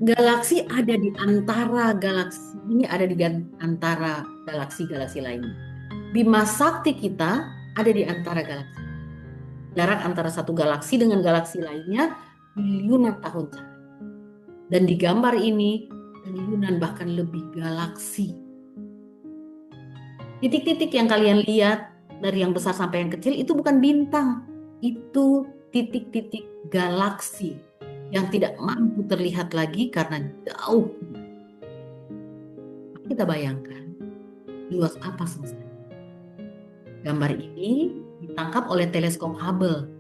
Galaksi ada di antara galaksi, ini ada di antara galaksi-galaksi lainnya. Bima Sakti kita ada di antara galaksi. Jarak antara satu galaksi dengan galaksi lainnya triliunan tahun cahaya. Dan di gambar ini triliunan bahkan lebih galaksi. Titik-titik yang kalian lihat dari yang besar sampai yang kecil itu bukan bintang, itu titik-titik galaksi yang tidak mampu terlihat lagi karena jauh. Kita bayangkan luas apa semesta. Gambar ini ditangkap oleh teleskop Hubble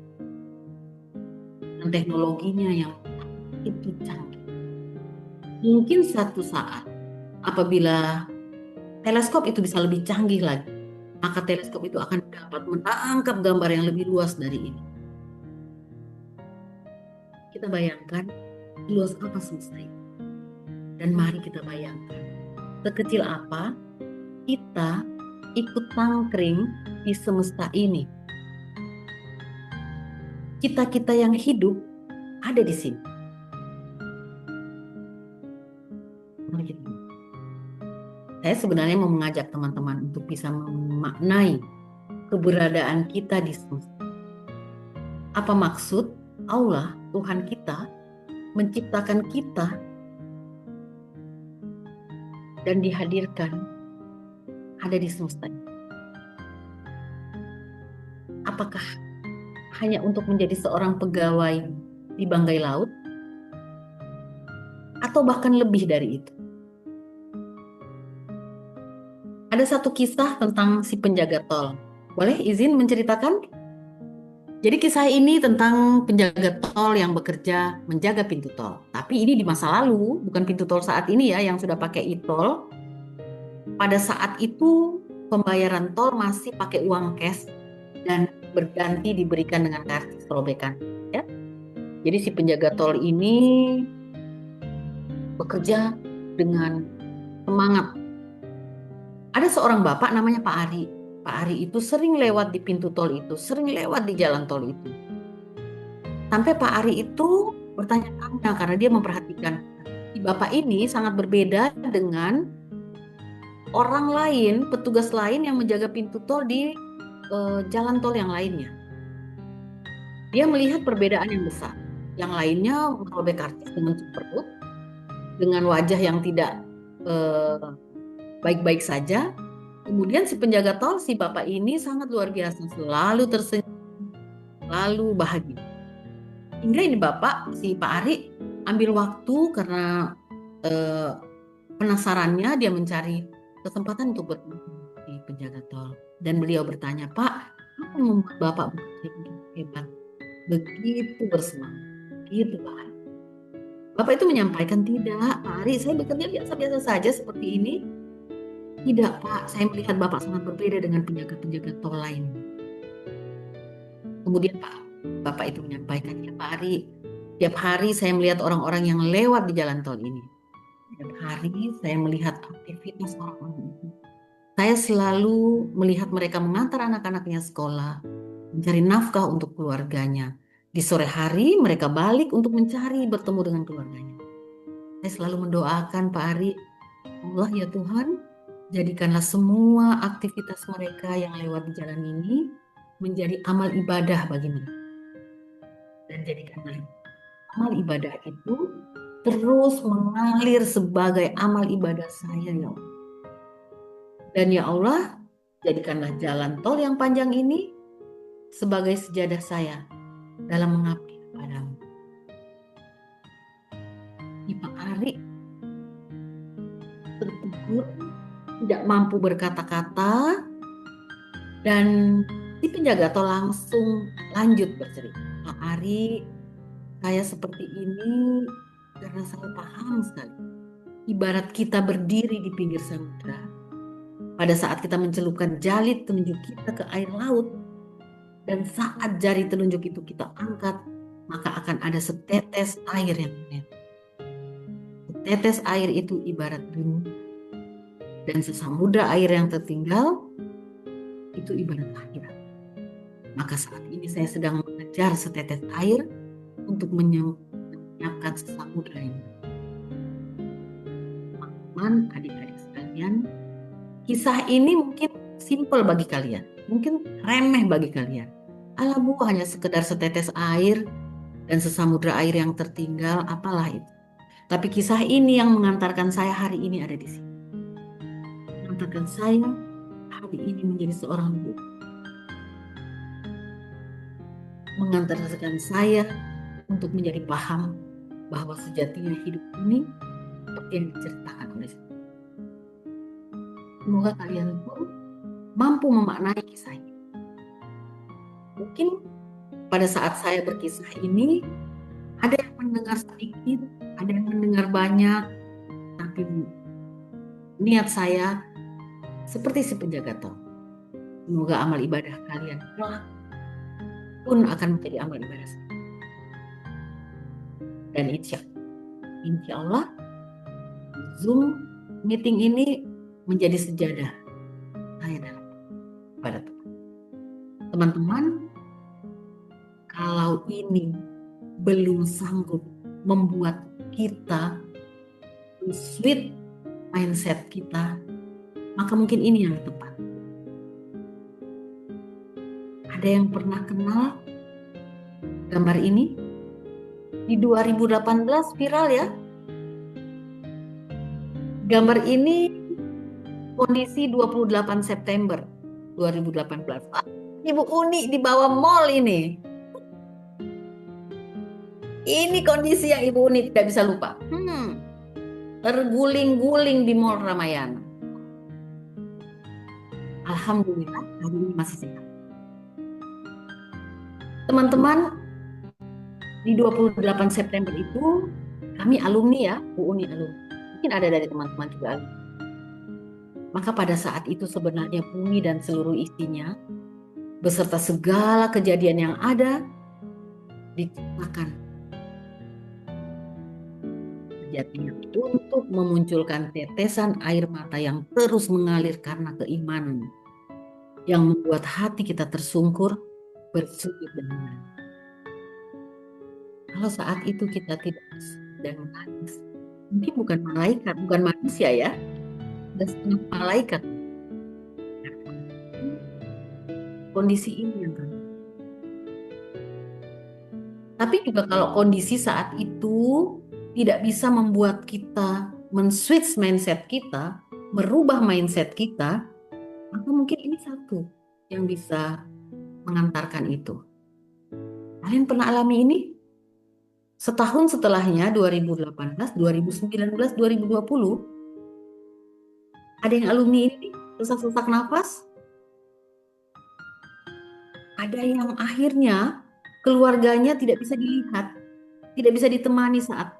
dan teknologinya yang itu canggih. Mungkin satu saat apabila teleskop itu bisa lebih canggih lagi, maka teleskop itu akan dapat menangkap gambar yang lebih luas dari ini. Kita bayangkan luas apa semesta ini. Dan mari kita bayangkan sekecil apa kita ikut tangkring di semesta ini. Kita-kita yang hidup ada di sini. Mari kita. Saya sebenarnya mau mengajak teman-teman untuk bisa memaknai keberadaan kita di semesta. Apa maksud Allah, Tuhan kita, menciptakan kita dan dihadirkan ada di semesta ini? Apakah hanya untuk menjadi seorang pegawai di banggai laut? Atau bahkan lebih dari itu? Ada satu kisah tentang si penjaga tol. Boleh izin menceritakan? Jadi kisah ini tentang penjaga tol yang bekerja menjaga pintu tol. Tapi ini di masa lalu, bukan pintu tol saat ini ya yang sudah pakai e-tol. Pada saat itu pembayaran tol masih pakai uang cash dan berganti diberikan dengan karcis robekan. Ya. Jadi si penjaga tol ini bekerja dengan semangat. Ada seorang bapak namanya Pak Ari. Pak Ari itu sering lewat di pintu tol itu, sering lewat di jalan tol itu. Sampai Pak Ari itu bertanya-tanya karena dia memperhatikan si bapak ini sangat berbeda dengan orang lain, petugas lain yang menjaga pintu tol di jalan tol yang lainnya. Dia melihat perbedaan yang besar. Yang lainnya merobek karcis dengan cepat, dengan wajah yang tidak baik-baik saja. Kemudian si penjaga tol, si bapak ini sangat luar biasa, selalu tersenyum, selalu bahagia. Hingga ini bapak, si Pak Ari, ambil waktu karena penasarannya dia mencari kesempatan untuk bertemu di penjaga tol. Dan beliau bertanya, Pak, apa yang membuat bapak bekerja begitu hebat, begitu bersemangat, gitu Pak Ari. Bapak itu menyampaikan, tidak Pak Ari, saya bekerja biasa-biasa saja seperti ini. Tidak Pak, saya melihat bapak sangat berbeda dengan penjaga-penjaga tol lain. Kemudian bapak itu menyampaikan, ya Pak Ari, tiap hari saya melihat orang-orang yang lewat di jalan tol ini. Tiap hari saya melihat aktivitas orang-orang itu. Saya selalu melihat mereka mengantar anak-anaknya sekolah, mencari nafkah untuk keluarganya. Di sore hari mereka balik untuk mencari bertemu dengan keluarganya. Saya selalu mendoakan Pak Ari, Allah ya Tuhan, jadikanlah semua aktivitas mereka yang lewat di jalan ini menjadi amal ibadah bagi mereka. Dan jadikanlah amal ibadah itu terus mengalir sebagai amal ibadah saya ya Allah. Dan ya Allah, jadikanlah jalan tol yang panjang ini sebagai sejadah saya dalam mengabdi kepadamu. Pak Ari tertegun, tidak mampu berkata-kata, dan si penjaga tol langsung lanjut bercerita. Pak Ari, saya seperti ini karena saya paham sekali. Ibarat kita berdiri di pinggir samudra. Pada saat kita mencelupkan jari telunjuk kita ke air laut, dan saat jari telunjuk itu kita angkat, maka akan ada setetes air yang menetes. Setetes air itu ibarat dunia. Dan sesamudra air yang tertinggal, itu ibarat akhirat. Maka saat ini saya sedang mengejar setetes air untuk menyiapkan sesamudra ini. Teman-teman, adik-adik sekalian, kisah ini mungkin simpel bagi kalian, mungkin remeh bagi kalian. Alah Bu, hanya sekedar setetes air dan sesamudra air yang tertinggal, apalah itu. Tapi kisah ini yang mengantarkan saya hari ini ada di sini. Mengantarkan saya hari ini menjadi seorang ibu. Mengantarkan saya untuk menjadi paham bahwa sejatinya hidup ini seperti yang diceritakan oleh saya. Semoga kalian pun mampu memaknai kisah ini. Mungkin pada saat saya berkisah ini, ada yang mendengar sedikit, ada yang mendengar banyak, tapi niat saya seperti si penjaga tol. Semoga amal ibadah kalian pun akan menjadi amal ibadah saya. Dan insya Allah, Zoom meeting ini menjadi sejadah saya dalam pada Tuhan. Teman-teman, kalau ini belum sanggup membuat kita switch mindset kita, maka mungkin ini yang tepat. Ada yang pernah kenal gambar ini? Di 2018 viral ya. Gambar ini kondisi 28 September 2018. Ibu Uni di bawah mall ini. Ini kondisi yang Ibu Uni tidak bisa lupa. Terguling-guling di Mall Ramayana. Alhamdulillah hari ini masih sehat. Teman-teman, di 28 September itu kami alumni ya, Bu Uni alumni. Mungkin ada dari teman-teman juga alumni. Maka pada saat itu sebenarnya bumi dan seluruh isinya beserta segala kejadian yang ada diciptakan sejatinya untuk memunculkan tetesan air mata yang terus mengalir karena keimanan yang membuat hati kita tersungkur bersujud dan menangis. Kalau saat itu kita tidak dan menangis, mungkin bukan malaikat, bukan manusia ya, dan setengah malaikat. Kondisi ini yang terjadi. Tapi juga kalau kondisi saat itu tidak bisa membuat kita men-switch mindset kita, merubah mindset kita, maka mungkin ini satu yang bisa mengantarkan itu. Kalian pernah alami ini? Setahun setelahnya 2018, 2019, 2020 ada yang alumni ini sesak-sesak nafas. Ada yang akhirnya keluarganya tidak bisa dilihat, tidak bisa ditemani saat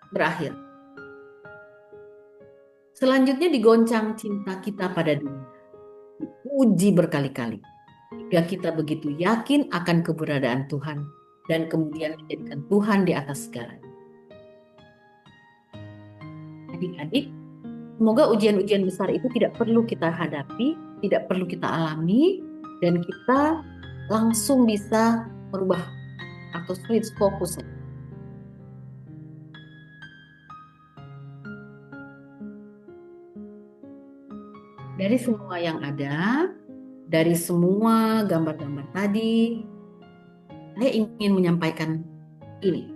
berakhir. Selanjutnya digoncang cinta kita pada dunia, diuji berkali-kali, hingga kita begitu yakin akan keberadaan Tuhan dan kemudian menjadikan Tuhan di atas segalanya. Adik-adik, semoga ujian-ujian besar itu tidak perlu kita hadapi, tidak perlu kita alami, dan kita langsung bisa merubah atau switch fokus. Dari semua yang ada, dari semua gambar-gambar tadi, saya ingin menyampaikan ini.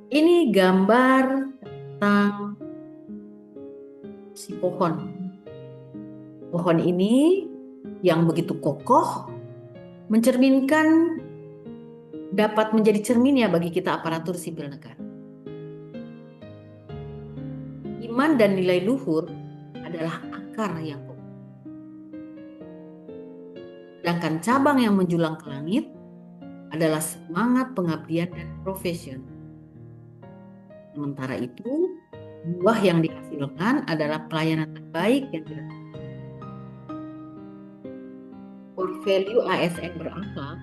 Ini gambar tentang si pohon. Pohon ini yang begitu kokoh mencerminkan, dapat menjadi cermin ya bagi kita aparatur sipil negara. Iman dan nilai luhur adalah akar yang kokoh. Sedangkan cabang yang menjulang ke langit adalah semangat pengabdian dan profesional. Sementara itu, buah yang dihasilkan adalah pelayanan terbaik yang dilakukan. Core value ASN berakhlak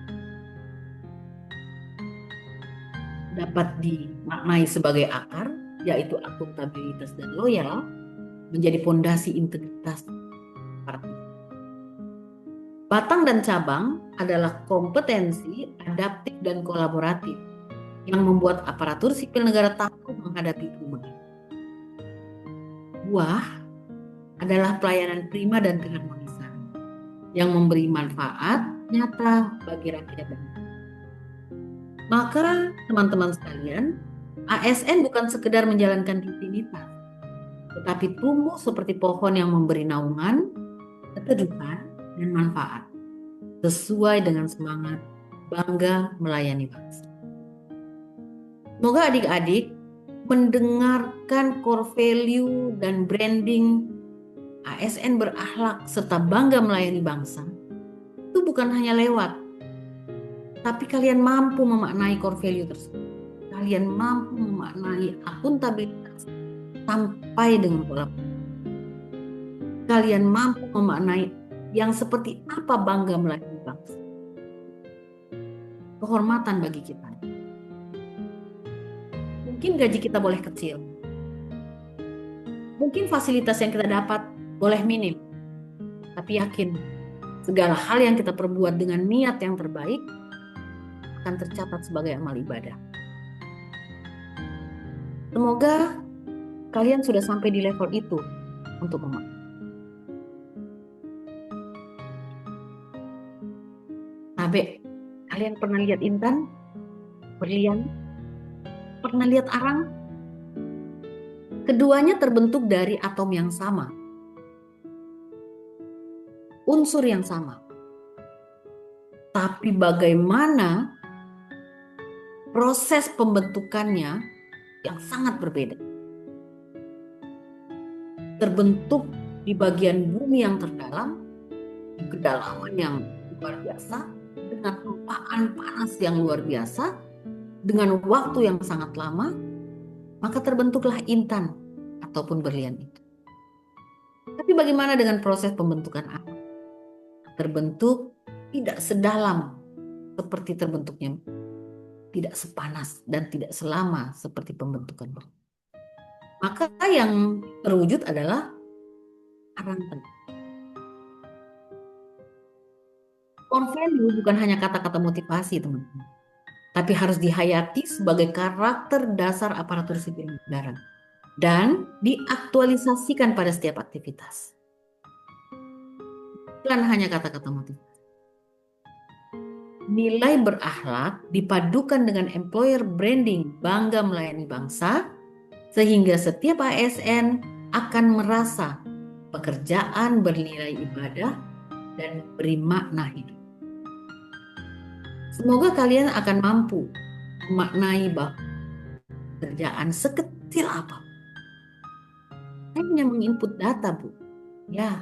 dapat dimaknai sebagai akar, yaitu akuntabilitas dan loyal, menjadi fondasi integritas para pihak. Batang dan cabang adalah kompetensi adaptif dan kolaboratif yang membuat aparatur sipil negara takut menghadapi perubahan. Buah adalah pelayanan prima dan keharmonisan yang memberi manfaat nyata bagi rakyat dan negara. Maka teman-teman sekalian, ASN bukan sekedar menjalankan rutinitas, tetapi tumbuh seperti pohon yang memberi naungan, keteduhan, dan manfaat sesuai dengan semangat bangga melayani bangsa. Semoga adik-adik mendengarkan core value dan branding ASN berakhlak serta bangga melayani bangsa itu bukan hanya lewat, tapi kalian mampu memaknai core value tersebut. Kalian mampu memaknai akuntabilitas sampai dengan pola. Kalian mampu memaknai yang seperti apa bangga melayani bangsa. Kehormatan bagi kita. Mungkin gaji kita boleh kecil. Mungkin fasilitas yang kita dapat boleh minim. Tapi yakin, segala hal yang kita perbuat dengan niat yang terbaik akan tercatat sebagai amal ibadah. Semoga kalian sudah sampai di level itu untuk memaknai. Abe, kalian pernah lihat intan? Berlian? Pernah lihat arang? Keduanya terbentuk dari atom yang sama. Unsur yang sama. Tapi bagaimana proses pembentukannya yang sangat berbeda. Terbentuk di bagian bumi yang terdalam, di kedalaman yang luar biasa, dengan tempaan panas yang luar biasa, dengan waktu yang sangat lama, maka terbentuklah intan ataupun berlian itu. Tapi bagaimana dengan proses pembentukan atom? terbentuk tidak sedalam seperti terbentuknya, tidak sepanas dan tidak selama seperti pembentukan batu. Maka yang terwujud adalah karang tengah. Core value bukan hanya kata-kata motivasi, teman-teman, tapi harus dihayati sebagai karakter dasar aparatur sipil negara dan diaktualisasikan pada setiap aktivitas. Bukan hanya kata-kata motivasi. Nilai berakhlak dipadukan dengan employer branding bangga melayani bangsa, sehingga setiap ASN akan merasa pekerjaan bernilai ibadah dan beri makna hidup. Semoga kalian akan mampu memaknai bahwa pekerjaan sekecil apa. Saya hanya menginput data, Bu. Ya,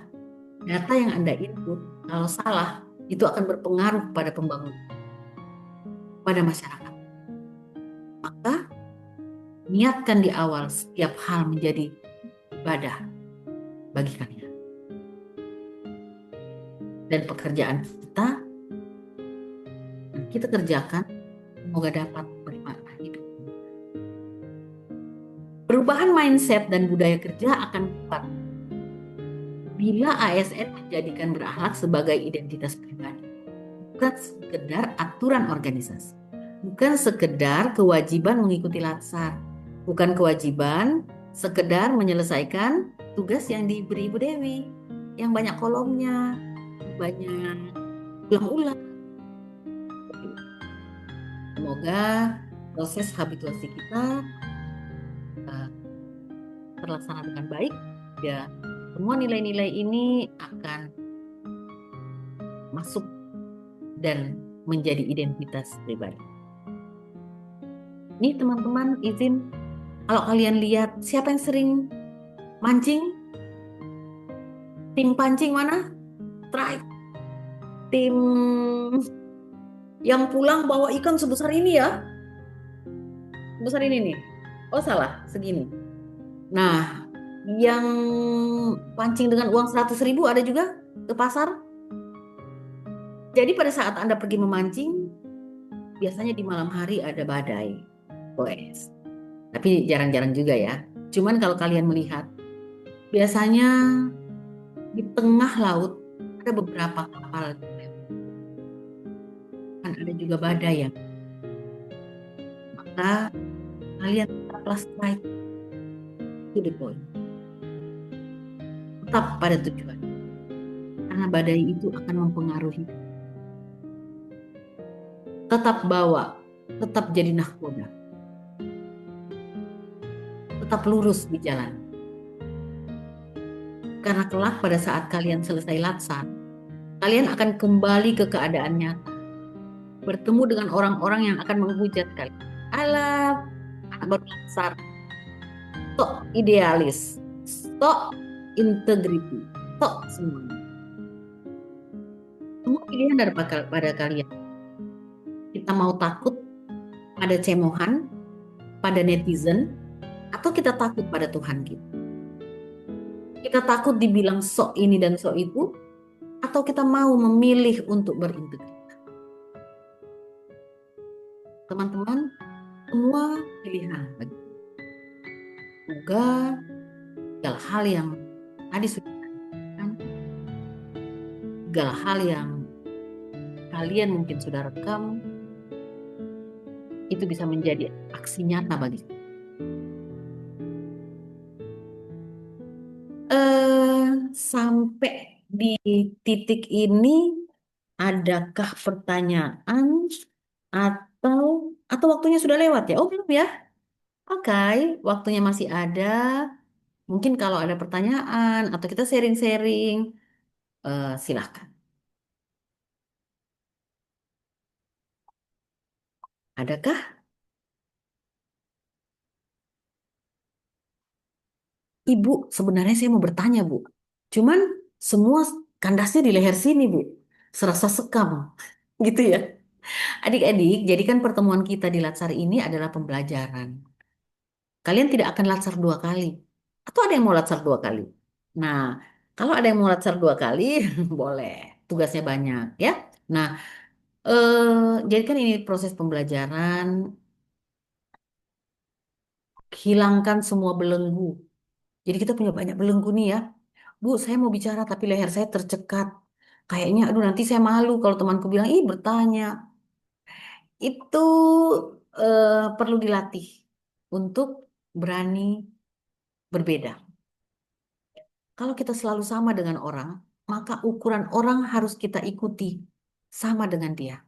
data yang Anda input, kalau salah, itu akan berpengaruh pada pembangunan, pada masyarakat. Maka, niatkan di awal setiap hal menjadi ibadah bagi kalian. Dan pekerjaan kita kerjakan, semoga dapat bermakna hidup. Perubahan mindset dan budaya kerja akan kuat bila ASN menjadikan berakhlak sebagai identitas pribadi, bukan sekedar aturan organisasi, bukan sekedar kewajiban mengikuti latsar, bukan kewajiban sekedar menyelesaikan tugas yang diberi Ibu Dewi, yang banyak kolomnya, banyak ulang-ulang. Semoga proses habituasi kita terlaksana dengan baik. Ya, semua nilai-nilai ini akan masuk dan menjadi identitas pribadi. Nih teman-teman, izin kalau kalian lihat siapa yang sering mancing? Tim pancing mana? Strike. Tim yang pulang bawa ikan sebesar ini ya. Sebesar ini nih. Oh salah, segini. Nah, yang pancing dengan uang 100.000 ada juga ke pasar. Jadi pada saat Anda pergi memancing, biasanya di malam hari ada badai. Boes. Tapi jarang-jarang juga ya. Cuman kalau kalian melihat, biasanya di tengah laut ada beberapa kapal. Kan ada juga badai ya. Maka kalian tetaplah strike to the point. Tetap pada tujuan. Karena badai itu akan mempengaruhi. Tetap bawa, tetap jadi nahkoda. Tetap lurus di jalan. Karena kelak pada saat kalian selesai latsar, kalian akan kembali ke keadaan nyata. Bertemu dengan orang-orang yang akan menghujat kalian. Alah, anak baru latsar. Sok idealis, sok integriti, sok semuanya. Semua pilihan pada kalian. Kita mau takut pada cemohan, pada netizen, atau kita takut pada Tuhan kita? Kita takut dibilang sok ini dan sok itu, atau kita mau memilih untuk berintegritas? Teman-teman, semua pilihan. Semoga segala hal yang tadi sudah dikatakan, segala hal yang kalian mungkin sudah rekam, itu bisa menjadi aksi nyata bagi kita. Sampai di titik ini, adakah pertanyaan atau waktunya sudah lewat ya? Oh belum ya? Oke, waktunya masih ada. Mungkin kalau ada pertanyaan atau kita sharing-sharing, silahkan. Adakah? Ibu, sebenarnya saya mau bertanya, Bu. Cuman semua kandasnya di leher sini, Bu. Serasa sekam, gitu ya. Adik-adik, jadikan pertemuan kita di Latsar ini adalah pembelajaran. Kalian tidak akan Latsar 2 kali. Atau ada yang mau Latsar 2 kali? Nah, kalau ada yang mau Latsar 2 kali, boleh. tugasnya banyak ya. Nah, jadi kan ini proses pembelajaran, hilangkan semua belenggu. Jadi kita punya banyak belenggu nih ya. Bu, saya mau bicara tapi leher saya tercekat. Kayaknya, aduh nanti saya malu kalau temanku bilang, ih bertanya. Itu perlu dilatih untuk berani berbeda. Kalau kita selalu sama dengan orang, maka ukuran orang harus kita ikuti sama dengan dia.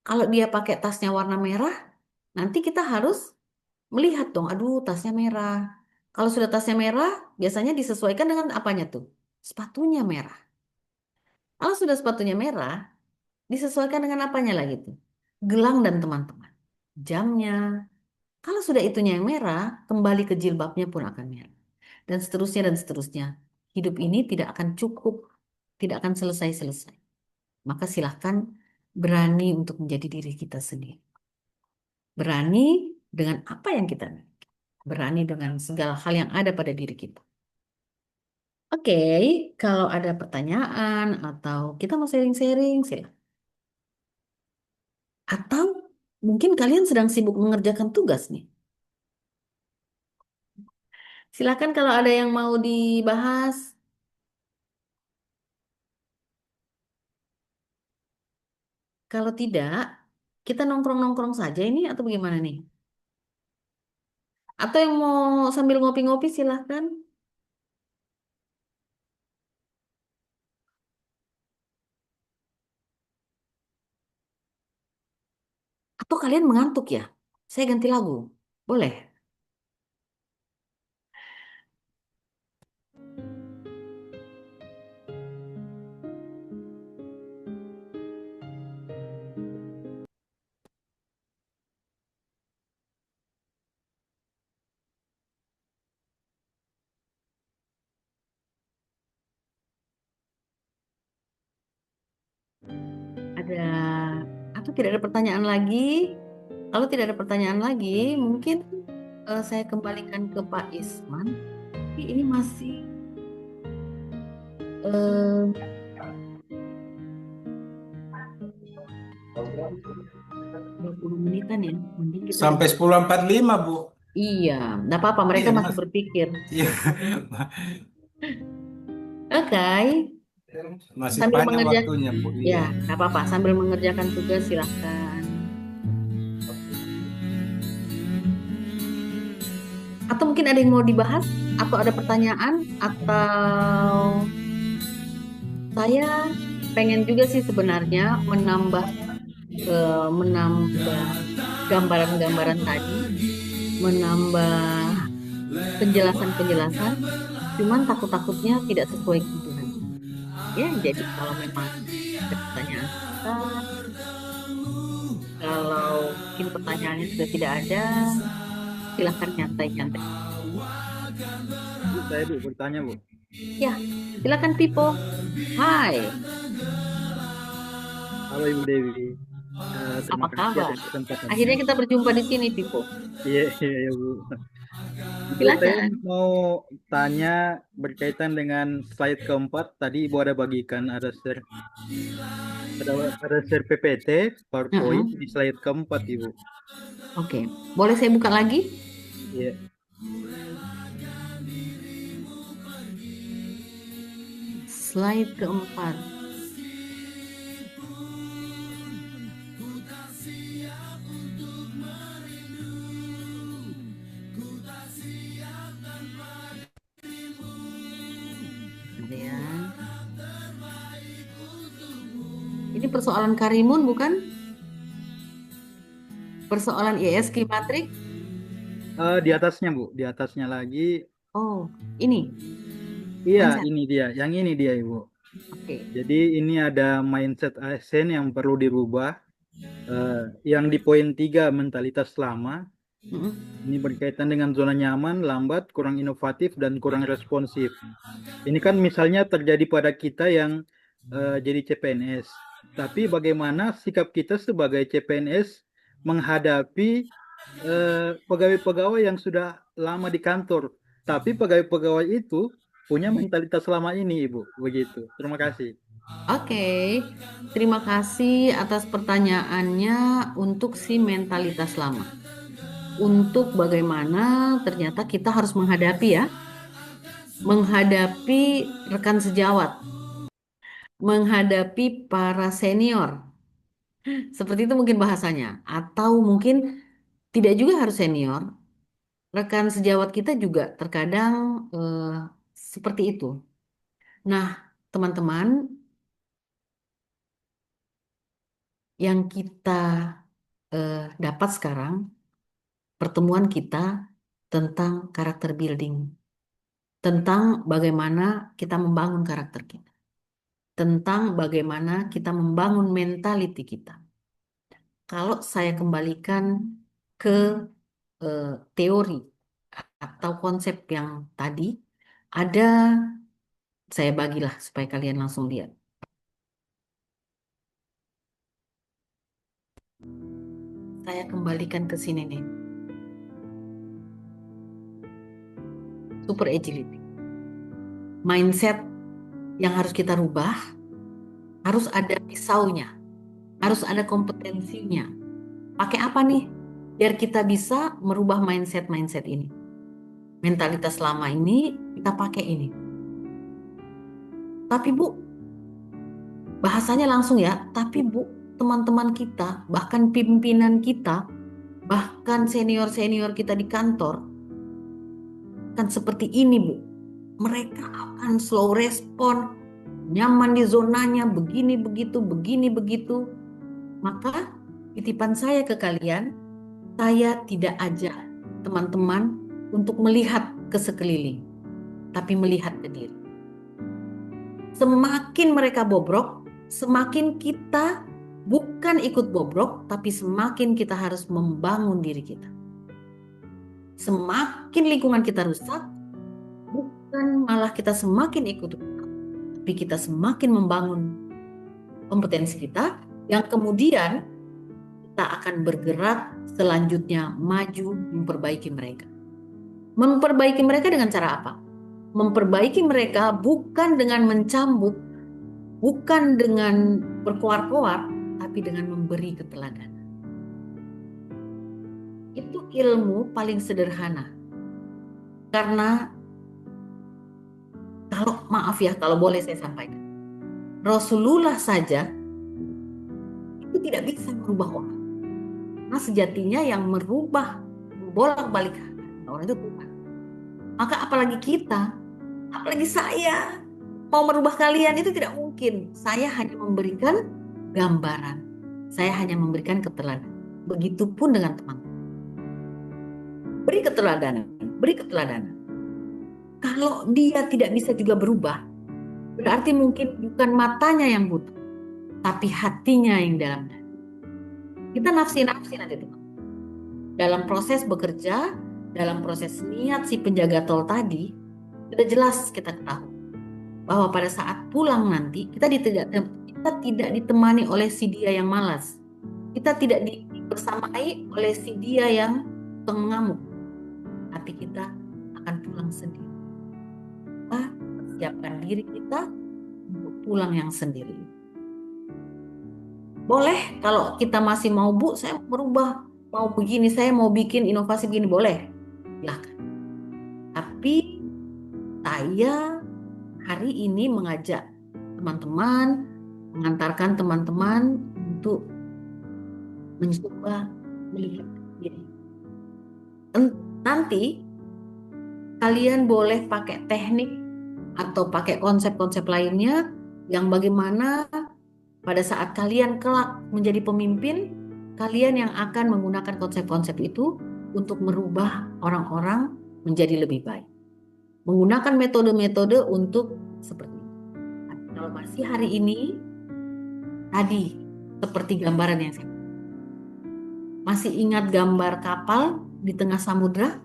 Kalau dia pakai tasnya warna merah, nanti kita harus melihat dong, aduh tasnya merah. Kalau sudah tasnya merah, biasanya disesuaikan dengan apanya tuh? Sepatunya merah. Kalau sudah sepatunya merah, disesuaikan dengan apanya lagi tuh? Gelang dan teman-teman. Jamnya. Kalau sudah itunya yang merah, kembali ke jilbabnya pun akan merah. Dan seterusnya dan seterusnya. Hidup ini tidak akan cukup, tidak akan selesai-selesai. Maka silahkan berani untuk menjadi diri kita sendiri. Berani dengan apa yang kita miliki. Berani dengan segala hal yang ada pada diri kita. Oke, kalau ada pertanyaan atau kita mau sharing-sharing, silakan. Atau mungkin kalian sedang sibuk mengerjakan tugas nih. Silakan kalau ada yang mau dibahas. Kalau tidak, kita nongkrong-nongkrong saja ini atau bagaimana nih? Atau yang mau sambil ngopi-ngopi silahkan. Atau kalian mengantuk ya? Saya ganti lagu. Boleh? Ada atau tidak ada pertanyaan lagi? Kalau tidak ada pertanyaan lagi, mungkin saya kembalikan ke Pak Isman. Tapi ini masih eh, 20 menitan ya. Mending kita Sampai 10.45, Bu. Iya, nggak apa-apa. Mereka Iya, masih Mas. berpikir. Iya. Oke, Masih sambil panjang mengerjakan, waktunya, Bu. ya Iya. nggak apa-apa. Sambil mengerjakan tugas silahkan. Atau mungkin ada yang mau dibahas? Atau ada pertanyaan? Atau saya pengen juga sih sebenarnya menambah gambaran-gambaran tadi, menambah penjelasan-penjelasan. Cuman takut-takutnya tidak sesuai kebutuhan. Ya, jadi kalau memang ada pertanyaan, kalau mungkin pertanyaannya sudah tidak ada, silahkan nyantai-nyantai. Saya Bu bertanya Bu. Ya, silakan Pipo. Hai, Halo Ibu Dewi. Terima apa kasih kabar? atas kesempatannya. Akhirnya kita berjumpa di sini, Pipo. Iya iya Bu. Ibu, saya Silakan. mau tanya berkaitan dengan slide keempat. Tadi Ibu ada bagikan ada share PPT PowerPoint di slide keempat Ibu. Oke, boleh saya buka lagi? Iya. Slide keempat. Ada ya. Ini persoalan Karimun bukan? Persoalan ISK matrik? Di atasnya Bu, di atasnya lagi. Oh, ini. Iya, Mindset. ini dia. Yang ini dia Ibu. Oke. Jadi ini ada mindset ASN yang perlu dirubah. Yang di poin 3 mentalitas lama. Ini berkaitan dengan zona nyaman, lambat, kurang inovatif, dan kurang responsif. Ini kan misalnya terjadi pada kita yang jadi CPNS. Tapi bagaimana sikap kita sebagai CPNS menghadapi pegawai-pegawai yang sudah lama di kantor. Tapi pegawai-pegawai itu punya mentalitas lama ini, Ibu. Begitu. Terima kasih. Oke, terima kasih atas pertanyaannya untuk si mentalitas lama. Untuk bagaimana ternyata kita harus menghadapi ya, menghadapi rekan sejawat, menghadapi para senior. Seperti itu mungkin bahasanya. Atau mungkin tidak juga harus senior, rekan sejawat kita juga terkadang seperti itu. Nah, teman-teman, yang kita dapat sekarang, pertemuan kita tentang karakter building, tentang bagaimana kita membangun karakter kita, tentang bagaimana kita membangun mentality kita. Kalau saya kembalikan ke teori atau konsep yang tadi, ada, saya bagilah supaya kalian langsung lihat. Saya kembalikan ke sini nih. Super agility. Mindset yang harus kita rubah, harus ada pisaunya, harus ada kompetensinya. Pakai apa nih? Biar kita bisa merubah mindset-mindset ini. Mentalitas lama ini, kita pakai ini. Tapi Bu, bahasanya langsung ya, tapi Bu, teman-teman kita, bahkan pimpinan kita, bahkan senior-senior kita di kantor, kan seperti ini Bu. Mereka akan slow respon, nyaman di zonanya, begini begitu, begini begitu. Maka titipan saya ke kalian, saya tidak ajak teman-teman untuk melihat ke sekeliling, tapi melihat ke diri. Semakin mereka bobrok, semakin kita bukan ikut bobrok, tapi semakin kita harus membangun diri kita. Semakin lingkungan kita rusak, bukan malah kita semakin ikut, tapi kita semakin membangun kompetensi kita yang kemudian kita akan bergerak selanjutnya maju memperbaiki mereka. Memperbaiki mereka dengan cara apa? Memperbaiki mereka bukan dengan mencambuk, bukan dengan berkoar-koar, tapi dengan memberi keteladanan. Itu ilmu paling sederhana. Karena kalau maaf ya, kalau boleh saya sampaikan, Rasulullah saja itu tidak bisa merubah orang. Nah sejatinya yang merubah, bolak-balik orang itu Tuhan. Maka apalagi kita, apalagi saya, mau merubah kalian itu tidak mungkin. Saya hanya memberikan gambaran. Saya hanya memberikan keteladanan. Begitupun dengan teman-teman. Beri keteladanan, beri keteladanan. Kalau dia tidak bisa juga berubah, berarti mungkin bukan matanya yang buta, tapi hatinya yang dalam. Kita nafsi-nafsi nanti teman. Dalam proses bekerja, dalam proses niat si penjaga tol tadi, sudah jelas kita ketahui bahwa pada saat pulang nanti kita tidak ditemani oleh si dia yang malas, kita tidak dibersamai oleh si dia yang mengamuk, tapi kita akan pulang sendiri. Kita siapkan diri kita untuk pulang yang sendiri. Boleh kalau kita masih mau, Bu, saya mau berubah, mau begini, saya mau bikin inovasi begini, boleh, silahkan. Tapi saya hari ini mengajak teman-teman, mengantarkan teman-teman untuk mencoba melihat diri. Nanti kalian boleh pakai teknik atau pakai konsep-konsep lainnya yang bagaimana pada saat kalian kelak menjadi pemimpin, kalian yang akan menggunakan konsep-konsep itu untuk merubah orang-orang menjadi lebih baik. Menggunakan metode-metode untuk seperti itu. Kalau masih hari ini, tadi seperti gambaran yang saya masih ingat gambar kapal di tengah samudra?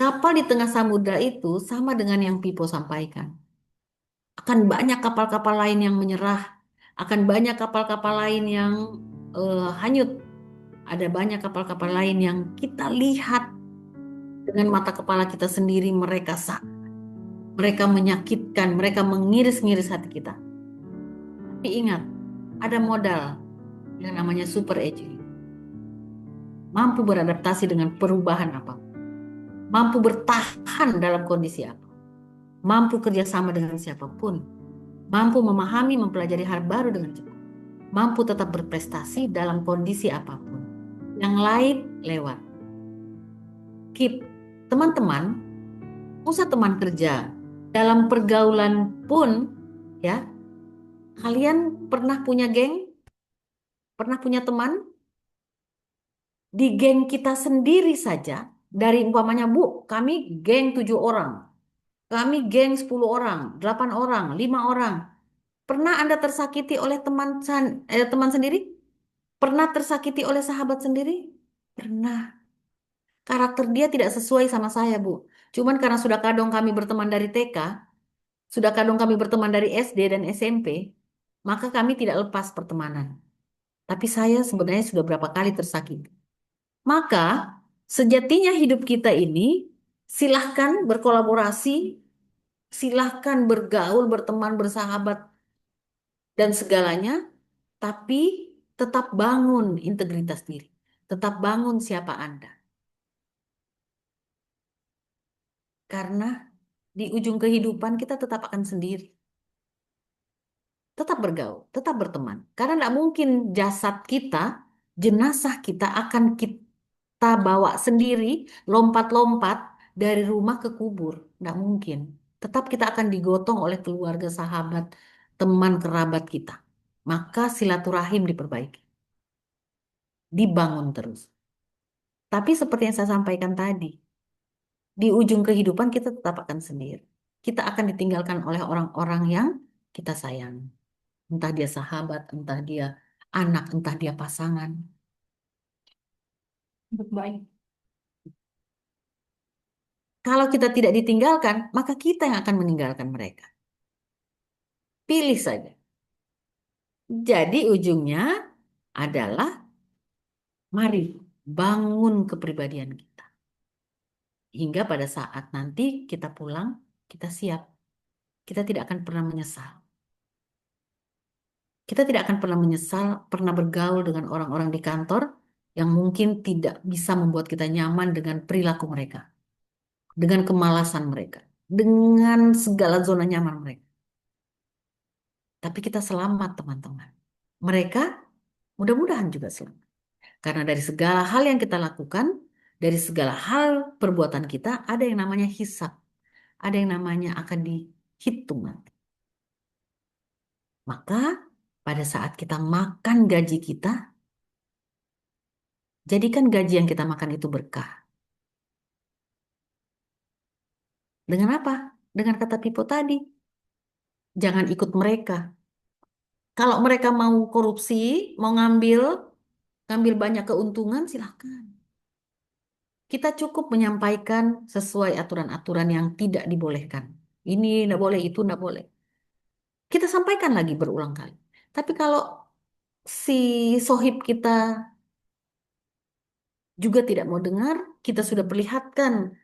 Kapal di tengah samudra itu sama dengan yang Pipo sampaikan. Akan banyak kapal-kapal lain yang menyerah, akan banyak kapal-kapal lain yang hanyut. Ada banyak kapal-kapal lain yang kita lihat dengan mata kepala kita sendiri, mereka menyakitkan, mereka mengiris-ngiris hati kita. Tapi ingat, ada modal yang namanya super aging. Mampu beradaptasi dengan perubahan apa, mampu bertahan dalam kondisi apa, mampu kerjasama dengan siapapun, mampu memahami, mempelajari hal baru dengan cepat, mampu tetap berprestasi dalam kondisi apapun. Yang lain lewat. Keep. Teman-teman, usah teman kerja. Dalam pergaulan pun, ya, kalian pernah punya geng? Pernah punya teman? Di geng kita sendiri saja, dari umpamanya, Bu, kami geng 7 orang, kami geng 10 orang, 8 orang, 5 orang. Pernah Anda tersakiti oleh teman sendiri? Pernah tersakiti oleh sahabat sendiri? Pernah. Karakter dia tidak sesuai sama saya, Bu. Cuman karena sudah kadung kami berteman dari TK, sudah kadung kami berteman dari SD dan SMP, maka kami tidak lepas pertemanan. Tapi saya sebenarnya sudah berapa kali tersakiti. Maka sejatinya hidup kita ini silahkan berkolaborasi, silahkan bergaul, berteman, bersahabat, dan segalanya, tapi tetap bangun integritas diri. Tetap bangun siapa Anda. Karena di ujung kehidupan kita tetap akan sendiri. Tetap bergaul, tetap berteman. Karena tidak mungkin jasad kita, jenazah kita akan kita bawa sendiri, lompat-lompat dari rumah ke kubur. Tidak mungkin. Tetap kita akan digotong oleh keluarga, sahabat, teman, kerabat kita. Maka silaturahim diperbaiki. Dibangun terus. Tapi seperti yang saya sampaikan tadi, di ujung kehidupan kita tetap akan sendiri. Kita akan ditinggalkan oleh orang-orang yang kita sayang. Entah dia sahabat, entah dia anak, entah dia pasangan. Baik. Kalau kita tidak ditinggalkan, maka kita yang akan meninggalkan mereka. Pilih saja. Jadi ujungnya adalah mari bangun kepribadian kita. Hingga pada saat nanti kita pulang, kita siap. Kita tidak akan pernah menyesal. Kita tidak akan pernah menyesal pernah bergaul dengan orang-orang di kantor yang mungkin tidak bisa membuat kita nyaman dengan perilaku mereka, dengan kemalasan mereka, dengan segala zona nyaman mereka. Tapi kita selamat, teman-teman. Mereka mudah-mudahan juga selamat. Karena dari segala hal yang kita lakukan, dari segala hal perbuatan kita, ada yang namanya hisab. Ada yang namanya akan dihitung nanti. Maka pada saat kita makan gaji kita, jadikan gaji yang kita makan itu berkah. Dengan apa? Dengan kata Pipo tadi. Jangan ikut mereka. Kalau mereka mau korupsi, mau ngambil banyak keuntungan, silahkan. Kita cukup menyampaikan sesuai aturan-aturan yang tidak dibolehkan. Ini tidak boleh, itu tidak boleh. Kita sampaikan lagi berulang kali. Tapi kalau si sohib kita juga tidak mau dengar, kita sudah perlihatkan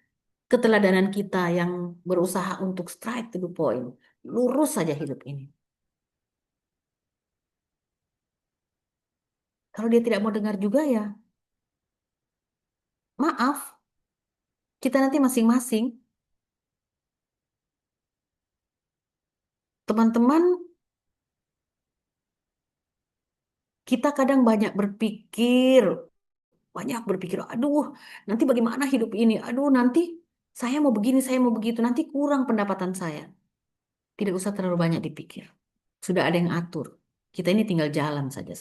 keteladanan kita yang berusaha untuk straight to the point. Lurus saja hidup ini. Kalau dia tidak mau dengar juga ya, maaf, kita nanti masing-masing. Teman-teman, kita kadang banyak berpikir, aduh, nanti bagaimana hidup ini? Aduh, nanti saya mau begini, saya mau begitu, nanti kurang pendapatan saya. Tidak usah terlalu banyak dipikir. Sudah ada yang atur. Kita ini tinggal jalan saja.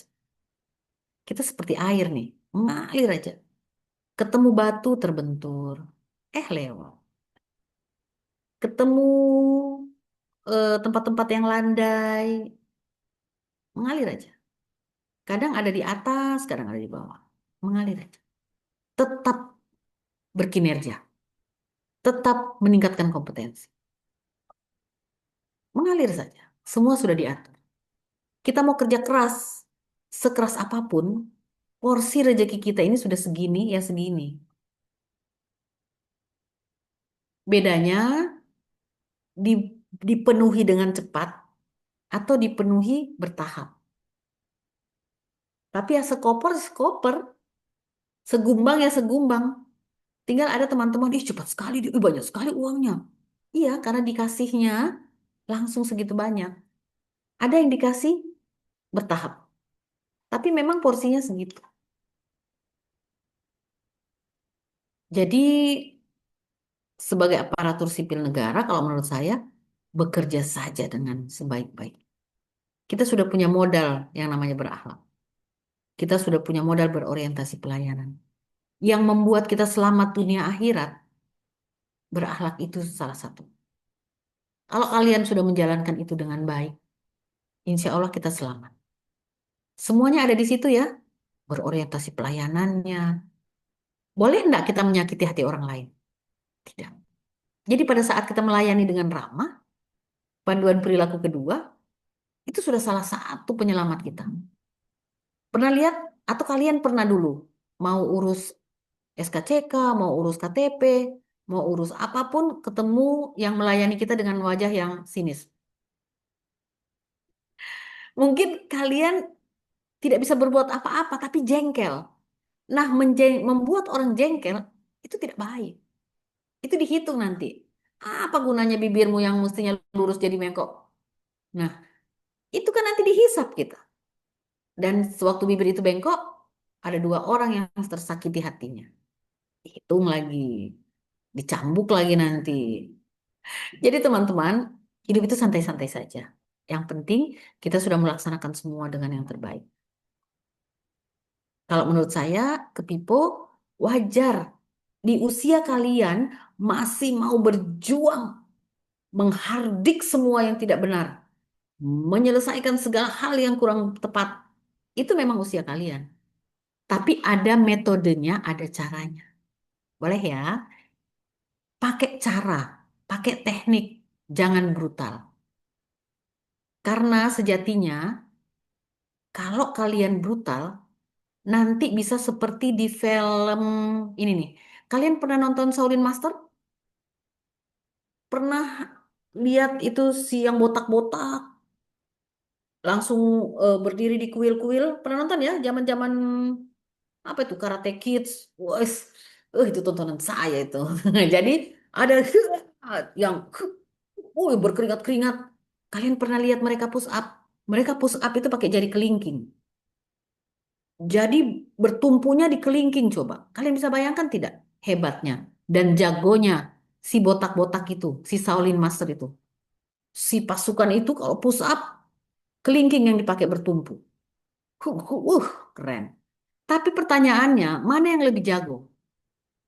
Kita seperti air nih, mengalir aja. Ketemu batu terbentur, lewat. Ketemu tempat-tempat yang landai, mengalir aja. Kadang ada di atas, kadang ada di bawah. Mengalir aja. Tetap berkinerja. Tetap meningkatkan kompetensi. Mengalir saja. Semua sudah diatur. Kita mau kerja keras, sekeras apapun, porsi rezeki kita ini sudah segini, ya segini. Bedanya dipenuhi dengan cepat atau dipenuhi bertahap. Tapi ya sekoper, sekoper, segumbang ya segumbang. Tinggal ada teman-teman, ih cepat sekali, ih, banyak sekali uangnya. Iya, karena dikasihnya langsung segitu banyak. Ada yang dikasih bertahap, tapi memang porsinya segitu. Jadi sebagai aparatur sipil negara, kalau menurut saya, bekerja saja dengan sebaik-baik. Kita sudah punya modal yang namanya berakhlak. Kita sudah punya modal berorientasi pelayanan. Yang membuat kita selamat dunia akhirat, berakhlak itu salah satu. Kalau kalian sudah menjalankan itu dengan baik, insya Allah kita selamat. Semuanya ada di situ ya, berorientasi pelayanannya. Boleh enggak kita menyakiti hati orang lain? Tidak. Jadi pada saat kita melayani dengan ramah, panduan perilaku kedua, itu sudah salah satu penyelamat kita. Pernah lihat atau kalian pernah dulu mau urus SKCK, mau urus KTP, mau urus apapun, ketemu yang melayani kita dengan wajah yang sinis. Mungkin kalian tidak bisa berbuat apa-apa, tapi jengkel. Nah, membuat orang jengkel itu tidak baik. Itu dihitung nanti. Apa gunanya bibirmu yang mestinya lurus jadi bengkok? Nah, itu kan nanti dihisap kita. Dan sewaktu bibir itu bengkok, ada 2 orang yang tersakiti hatinya. Hitung lagi, dicambuk lagi nanti. Jadi teman-teman, hidup itu santai-santai saja. Yang penting kita sudah melaksanakan semua dengan yang terbaik. Kalau menurut saya, ke Pipo, wajar di usia kalian masih mau berjuang menghardik semua yang tidak benar, menyelesaikan segala hal yang kurang tepat. Itu memang usia kalian. Tapi ada metodenya, ada caranya. Boleh ya? Pakai cara, pakai teknik, jangan brutal. Karena sejatinya, kalau kalian brutal, nanti bisa seperti di film ini nih. Kalian pernah nonton Shaolin Master? Pernah lihat itu si yang botak-botak langsung berdiri di kuil-kuil? Pernah nonton ya? Zaman-zaman apa itu Karate Kids? Wes, itu tontonan saya itu. Jadi ada yang berkeringat-keringat. Kalian pernah lihat mereka push up? Mereka push up itu pakai jari kelingking. Jadi bertumpunya di kelingking coba. Kalian bisa bayangkan tidak hebatnya dan jagonya si botak-botak itu, si Shaolin Master itu. Si pasukan itu kalau push up, kelingking yang dipakai bertumpu. Keren. Tapi pertanyaannya, mana yang lebih jago?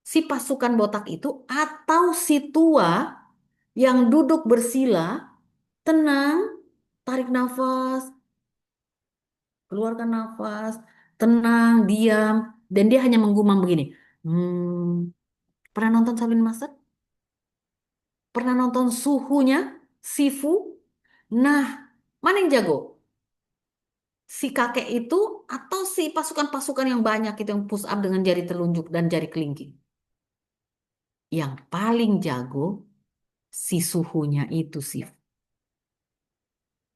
Si pasukan botak itu atau si tua yang duduk bersila, tenang, tarik nafas, keluarkan nafas, tenang, diam, dan dia hanya menggumam begini. Hmm, pernah nonton Shaolin Master? Pernah nonton suhunya, Sifu? Nah, mana yang jago? Si kakek itu atau si pasukan-pasukan yang banyak itu yang push up dengan jari telunjuk dan jari kelingking? Yang paling jago si suhunya itu sih.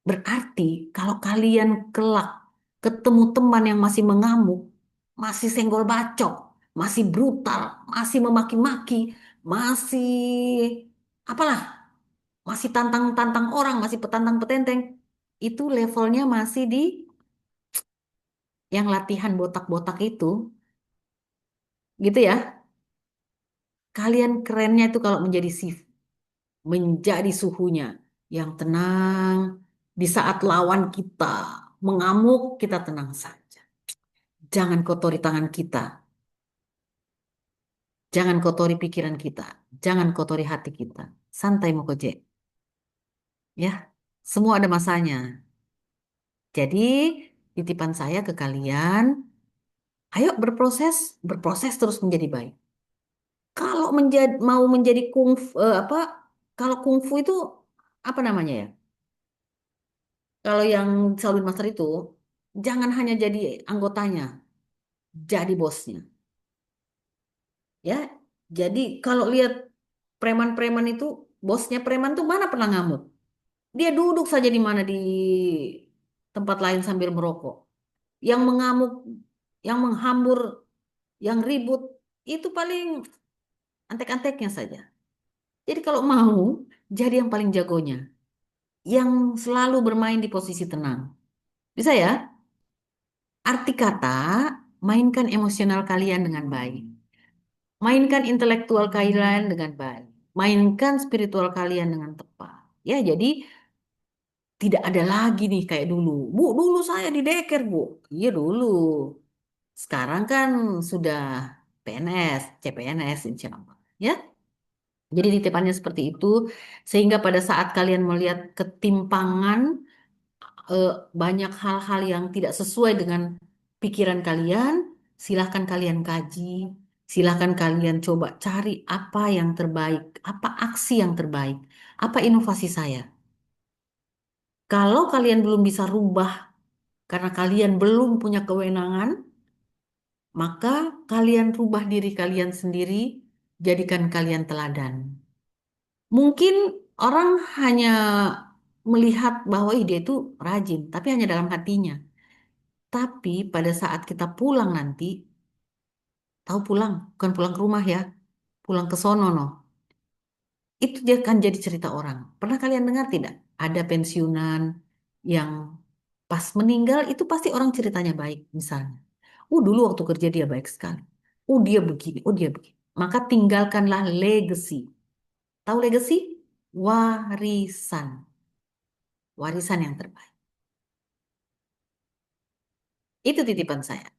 Berarti kalau kalian kelak ketemu teman yang masih mengamuk, masih senggol bacok, masih brutal, masih memaki-maki, masih apalah, masih tantang-tantang orang, masih petantang petenteng, itu levelnya masih di yang latihan botak-botak itu, gitu ya. Kalian kerennya itu kalau menjadi shift, menjadi suhunya yang tenang. Di saat lawan kita mengamuk, kita tenang saja. Jangan kotori tangan kita. Jangan kotori pikiran kita. Jangan kotori hati kita. Santai Mokoje. Ya, semua ada masanya. Jadi, titipan saya ke kalian, ayo berproses, berproses terus menjadi baik. Kalau mau menjadi apa? Kalau kungfu itu apa namanya ya? Kalau yang Shaolin Master itu jangan hanya jadi anggotanya, jadi bosnya. Ya, jadi kalau lihat preman-preman itu bosnya preman tuh mana pernah ngamuk? Dia duduk saja di mana di tempat lain sambil merokok. Yang mengamuk, yang menghambur, yang ribut, itu paling antek-anteknya saja. Jadi kalau mau, jadi yang paling jagonya. Yang selalu bermain di posisi tenang. Bisa ya? Arti kata, mainkan emosional kalian dengan baik. Mainkan intelektual kalian dengan baik. Mainkan spiritual kalian dengan tepat. Ya, jadi tidak ada lagi nih kayak dulu. Bu, dulu saya dideker, Bu. Iya dulu. Sekarang kan sudah PNS, CPNS, insya Allah. Ya, jadi titipannya seperti itu. Sehingga pada saat kalian melihat ketimpangan, eh, banyak hal-hal yang tidak sesuai dengan pikiran kalian, silahkan kalian kaji, silahkan kalian coba cari apa yang terbaik, apa aksi yang terbaik, apa inovasi saya. Kalau kalian belum bisa rubah karena kalian belum punya kewenangan, maka kalian rubah diri kalian sendiri, jadikan kalian teladan. Mungkin orang hanya melihat bahwa "Ih, dia itu rajin, tapi hanya dalam hatinya. Tapi pada saat kita pulang nanti, tahu pulang, bukan pulang ke rumah ya, pulang ke sono no. Itu dia akan jadi cerita orang. Pernah kalian dengar tidak? Ada pensiunan yang pas meninggal itu pasti orang ceritanya baik misalnya. Dulu waktu kerja dia baik sekali. Dia begini, dia begini. Maka tinggalkanlah legacy. Tahu legacy? Warisan. Warisan yang terbaik. Itu titipan saya.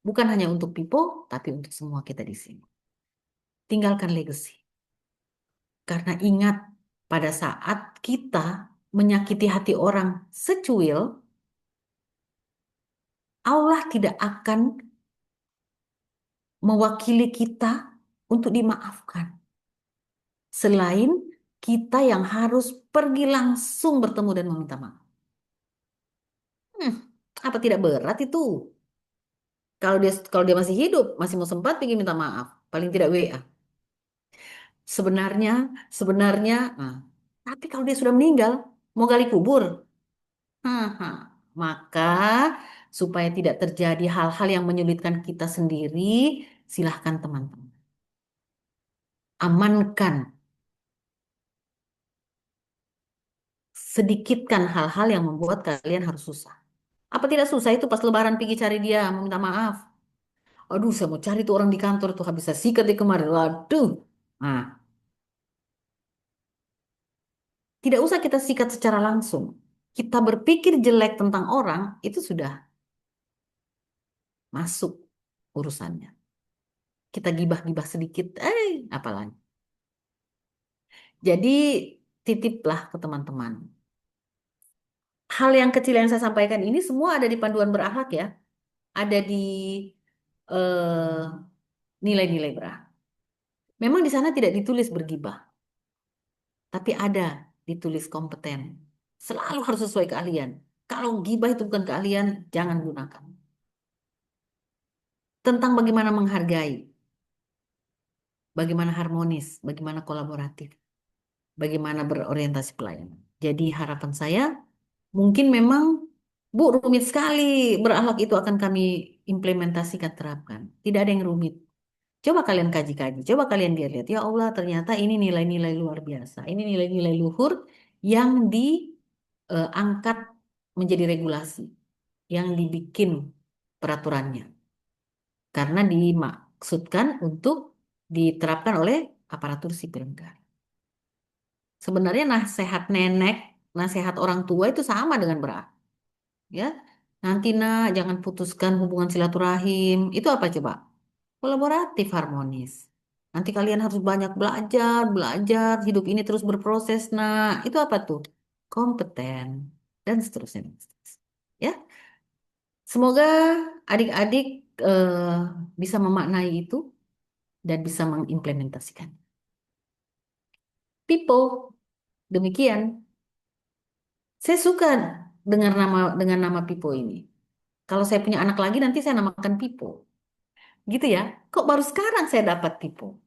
Bukan hanya untuk Pipo, tapi untuk semua kita di sini. Tinggalkan legacy. Karena ingat, pada saat kita menyakiti hati orang secuil, Allah tidak akan mewakili kita untuk dimaafkan. Selain kita yang harus pergi langsung bertemu dan meminta maaf. Apa tidak berat itu? Kalau dia masih hidup, masih mau sempat pergi minta maaf, paling tidak WA. Sebenarnya, sebenarnya, nah, tapi kalau dia sudah meninggal, mau gali kubur, haha, maka supaya tidak terjadi hal-hal yang menyulitkan kita sendiri, silahkan teman-teman. Amankan, sedikitkan hal-hal yang membuat kalian harus susah. Apa tidak susah itu pas lebaran pergi cari dia, meminta maaf. Aduh, saya mau cari tuh orang di kantor tuh habis saya sikat di kemarin. Waduh. Nah, tidak usah kita sikat secara langsung. Kita berpikir jelek tentang orang, itu sudah masuk urusannya. Kita gibah-gibah sedikit, apalagi. Jadi, titiplah ke teman-teman. Hal yang kecil yang saya sampaikan ini semua ada di panduan berakhlak ya. Ada di eh, nilai-nilai berakhlak. Memang di sana tidak ditulis bergibah, tapi ada ditulis kompeten. Selalu harus sesuai keahlian. Kalau gibah itu bukan keahlian, jangan gunakan. Tentang bagaimana menghargai, bagaimana harmonis, bagaimana kolaboratif, bagaimana berorientasi pelayanan. Jadi harapan saya, mungkin memang, Bu, rumit sekali berakhlak itu akan kami implementasikan, terapkan. Tidak ada yang rumit. Coba kalian kaji-kaji, coba kalian lihat-lihat. Ya Allah, ternyata ini nilai-nilai luar biasa. Ini nilai-nilai luhur yang diangkat menjadi regulasi, yang dibikin peraturannya. Karena dimaksudkan untuk diterapkan oleh aparatur sipil negara. Sebenarnya nasihat nenek, nasihat orang tua itu sama dengan berakhlak. Ya, nanti nak jangan putuskan hubungan silaturahim. Itu apa coba? Kolaboratif, harmonis. Nanti kalian harus banyak belajar, belajar, hidup ini terus berproses. Nah, itu apa tuh? Kompeten dan seterusnya. Ya, semoga adik-adik bisa memaknai itu dan bisa mengimplementasikan. People, demikian. Saya suka dengan nama Pipo ini. Kalau saya punya anak lagi nanti saya namakan Pipo. Gitu ya. Kok baru sekarang saya dapat Pipo?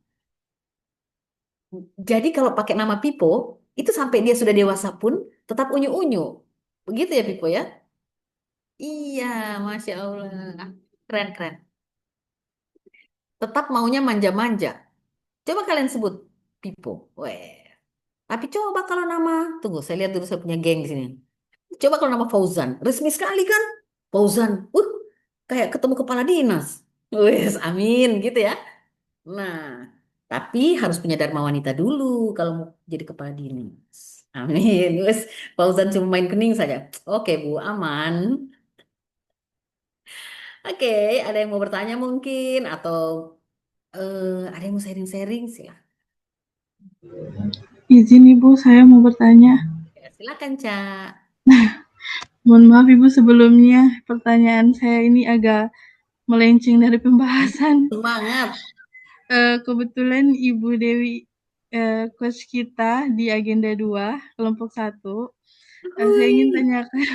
Jadi kalau pakai nama Pipo, Itu sampai dia sudah dewasa pun tetap unyu-unyu. Begitu ya Pipo ya? Iya, Masya Allah. Keren, keren. Tetap maunya manja-manja. Coba kalian sebut Pipo. Weh. Tapi coba kalau nama, tunggu saya lihat dulu saya punya geng di sini. Coba kalau nama Fauzan, resmi sekali kan? Fauzan, kayak ketemu kepala dinas. Wes, amin gitu ya. Nah, tapi harus punya Dharma wanita dulu kalau mau jadi kepala dinas. Amin. Wes, Fauzan cuma main kening saja. Oke, Bu, aman. Oke, ada yang mau bertanya mungkin atau ada yang mau sharing-sharing sih? Izin Ibu, saya mau bertanya. Ya, silakan, Cak. Mohon maaf Ibu sebelumnya, pertanyaan saya ini agak melenceng dari pembahasan. Semangat. Kebetulan Ibu Dewi coach kita di agenda 2, kelompok 1. Saya ingin tanyakan,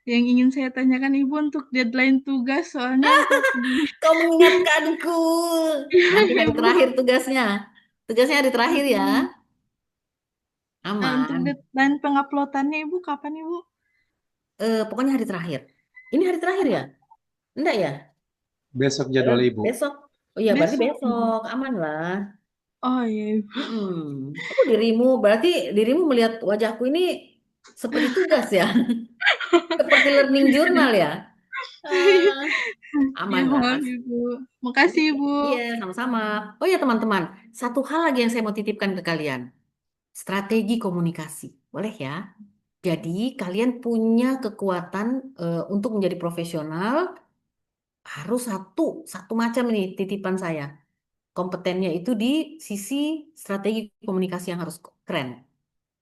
yang ingin saya tanyakan Ibu untuk deadline tugas, soalnya untuk Kau mengingatkanku. Nanti hari Ibu, terakhir tugasnya. Tugasnya hari terakhir ya. untuk Aman. deadline penguploadannya Ibu kapan Ibu? Pokoknya hari terakhir. Ini hari terakhir ya? Enggak ya? Besok jadwal Ibu. Besok. Oh iya, berarti Besok, Ibu. besok. Aman lah. Oh iya Ibu. Oh, berarti dirimu melihat wajahku ini seperti tugas ya? Seperti learning journal ya? Eh, Ya aman lah. mohon Ibu. Makasih Ibu. Iya, sama-sama. Oh ya teman-teman, satu hal lagi yang saya mau titipkan ke kalian. Strategi komunikasi. Boleh ya? Jadi kalian punya kekuatan untuk menjadi profesional harus satu macam nih titipan saya. Kompetennya itu di sisi strategi komunikasi yang harus keren.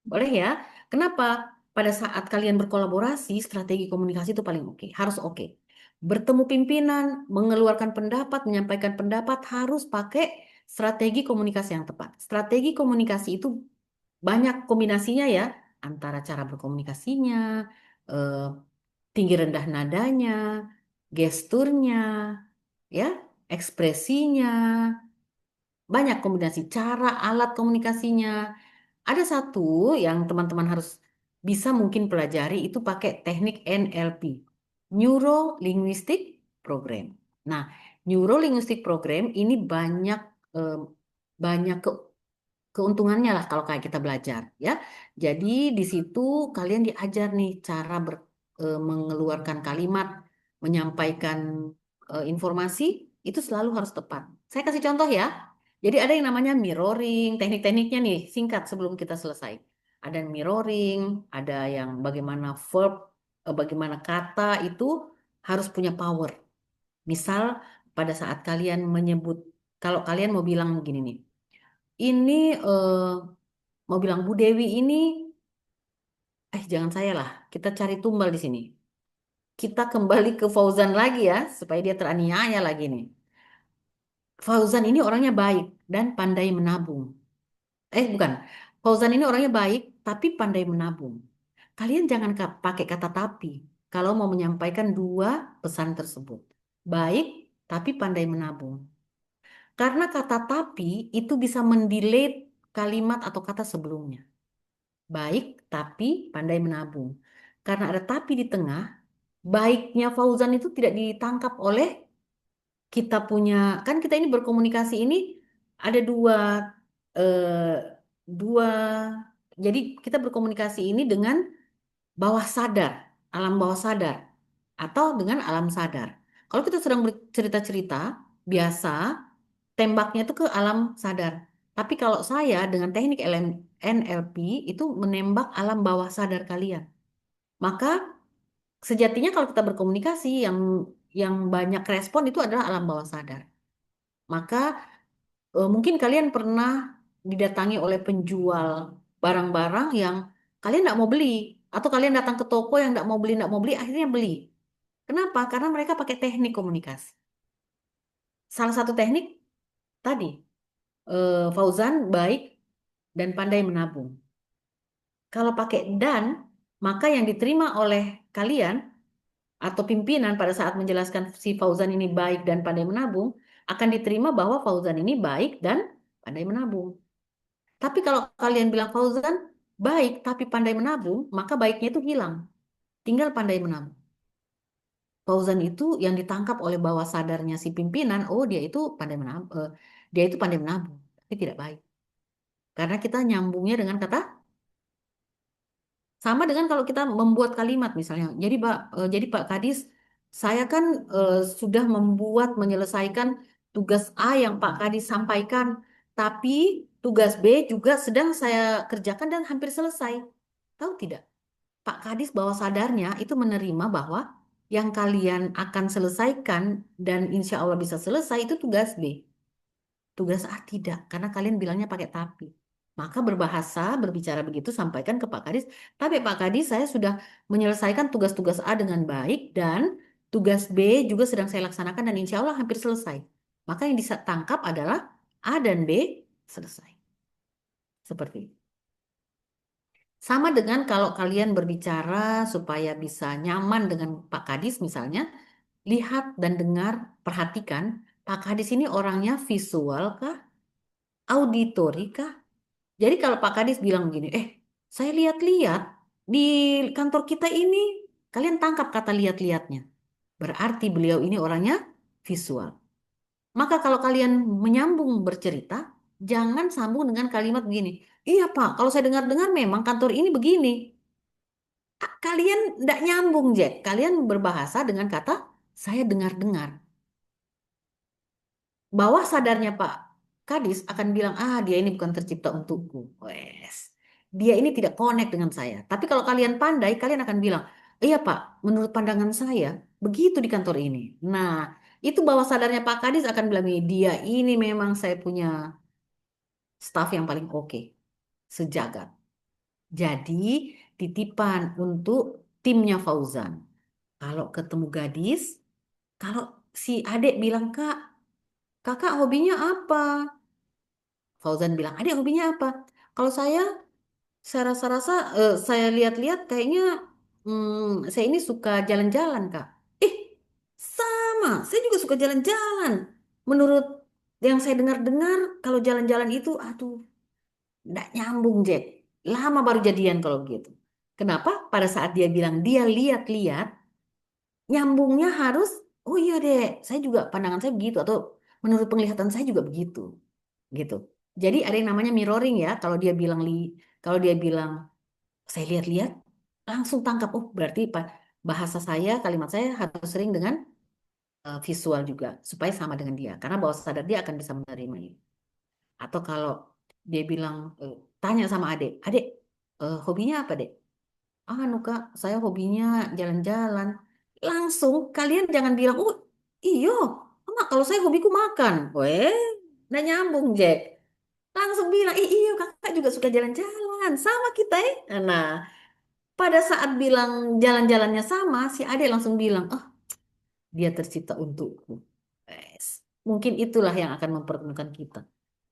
Boleh ya? Kenapa? Pada saat kalian berkolaborasi, strategi komunikasi itu paling oke, harus oke. Bertemu pimpinan, mengeluarkan pendapat, menyampaikan pendapat harus pakai strategi komunikasi yang tepat. Strategi komunikasi itu banyak kombinasinya ya, antara cara berkomunikasinya, eh, tinggi rendah nadanya, gesturnya, ya, ekspresinya, banyak kombinasi cara, alat komunikasinya. Ada satu yang teman-teman harus bisa mungkin pelajari itu pakai teknik NLP, Neuro Linguistic Program. Nah, Neuro Linguistic Program ini eh, banyak keuntungannya lah kalau kayak kita belajar ya. Jadi di situ kalian diajar nih cara mengeluarkan kalimat, menyampaikan informasi itu selalu harus tepat. Saya kasih contoh ya. Jadi ada yang namanya mirroring, teknik-tekniknya nih singkat sebelum kita selesai. Ada yang mirroring, ada yang bagaimana verb, bagaimana kata itu harus punya power. Misal pada saat kalian menyebut, kalau kalian mau bilang gini nih, ini mau bilang Bu Dewi ini, jangan saya lah, kita cari tumbal di sini. Kita kembali ke Fauzan lagi ya, supaya dia teraniaya lagi nih. Fauzan ini orangnya baik dan pandai menabung. Bukan, Fauzan ini orangnya baik tapi pandai menabung. Kalian jangan pakai kata tapi kalau mau menyampaikan dua pesan tersebut. Baik tapi pandai menabung. Karena kata tapi itu bisa mendelete kalimat atau kata sebelumnya. Baik, tapi pandai menabung. Karena ada tapi di tengah, baiknya Fauzan itu tidak ditangkap oleh kita punya, kan kita ini berkomunikasi ini ada eh, dua, jadi kita berkomunikasi ini dengan bawah sadar, alam bawah sadar, atau dengan alam sadar. Kalau kita sedang bercerita-cerita, biasa tembaknya itu ke alam sadar. Tapi kalau saya dengan teknik NLP itu menembak alam bawah sadar kalian. Maka sejatinya kalau kita berkomunikasi yang banyak respon itu adalah alam bawah sadar. Maka mungkin kalian pernah didatangi oleh penjual barang-barang yang kalian tidak mau beli, atau kalian datang ke toko yang tidak mau beli, akhirnya beli. Kenapa? Karena mereka pakai teknik komunikasi. Salah satu teknik tadi, Fauzan baik dan pandai menabung. Kalau pakai dan, maka yang diterima oleh kalian atau pimpinan pada saat menjelaskan si Fauzan ini baik dan pandai menabung, akan diterima bahwa Fauzan ini baik dan pandai menabung. Tapi kalau kalian bilang Fauzan baik tapi pandai menabung, maka baiknya itu hilang. Tinggal pandai menabung. Fauzan itu yang ditangkap oleh bawah sadarnya si pimpinan, oh dia itu pandai menabung, dia itu pandai menabung, tapi tidak baik. Karena kita nyambungnya dengan kata sama dengan kalau kita membuat kalimat misalnya. Jadi Pak Kadis, saya kan sudah menyelesaikan tugas A yang Pak Kadis sampaikan, tapi tugas B juga sedang saya kerjakan dan hampir selesai. Tahu tidak? Pak Kadis bawah sadarnya itu menerima bahwa yang kalian akan selesaikan dan insya Allah bisa selesai itu tugas B. Tugas A tidak, karena kalian bilangnya pakai tapi. Maka berbicara begitu, sampaikan ke Pak Kadis. Tapi Pak Kadis, saya sudah menyelesaikan tugas-tugas A dengan baik dan tugas B juga sedang saya laksanakan dan insya Allah hampir selesai. Maka yang ditangkap adalah A dan B selesai. Seperti itu. Sama dengan kalau kalian berbicara supaya bisa nyaman dengan Pak Kadis misalnya, lihat dan dengar, perhatikan, Pak Kadis ini orangnya visual kah? Auditori kah? Jadi kalau Pak Kadis bilang begini, saya lihat-lihat di kantor kita ini, kalian tangkap kata lihat-lihatnya. Berarti beliau ini orangnya visual. Maka kalau kalian menyambung bercerita, jangan sambung dengan kalimat begini. Iya Pak, kalau saya dengar-dengar memang kantor ini begini. Kalian tidak nyambung, Jack. Kalian berbahasa dengan kata saya dengar-dengar. Bawah sadarnya Pak Kadis akan bilang, dia ini bukan tercipta untukku. Wes. Dia ini tidak connect dengan saya. Tapi kalau kalian pandai, kalian akan bilang, iya Pak, menurut pandangan saya, begitu di kantor ini. Nah, itu bawah sadarnya Pak Kadis akan bilang, dia ini memang saya punya staff yang paling oke, sejagat. Jadi, titipan untuk timnya Fauzan. Kalau ketemu gadis, kalau si adik bilang, kakak hobinya apa? Fauzan bilang, adik hobinya apa? Kalau saya rasa-rasa, saya lihat-lihat kayaknya saya ini suka jalan-jalan, Kak. Eh, sama, saya juga suka jalan-jalan. Menurut yang saya dengar-dengar, kalau jalan-jalan itu, aduh, nggak nyambung, Jack. Lama baru jadian kalau begitu. Kenapa? Pada saat dia bilang dia lihat-lihat, nyambungnya harus, oh iya deh, saya juga pandangan saya begitu atau menurut penglihatan saya juga begitu, gitu. Jadi ada yang namanya mirroring ya. Kalau dia bilang saya lihat-lihat, langsung tangkap. Oh berarti bahasa saya, kalimat saya harus sering dengan visual juga supaya sama dengan dia. Karena bawah sadar dia akan bisa menerima ini. Atau kalau dia bilang tanya sama adik, adik hobinya apa dek? Kak, saya hobinya jalan-jalan. Langsung kalian jangan bilang, oh iyo, mak kalau saya hobiku makan. Weh, nggak nyambung Jack. Langsung bilang, iya kakak juga suka jalan-jalan. Sama kita ya. Nah, pada saat bilang jalan-jalannya sama, si Ade langsung bilang, oh dia tercipta untukku. Wes. Mungkin itulah yang akan mempertemukan kita.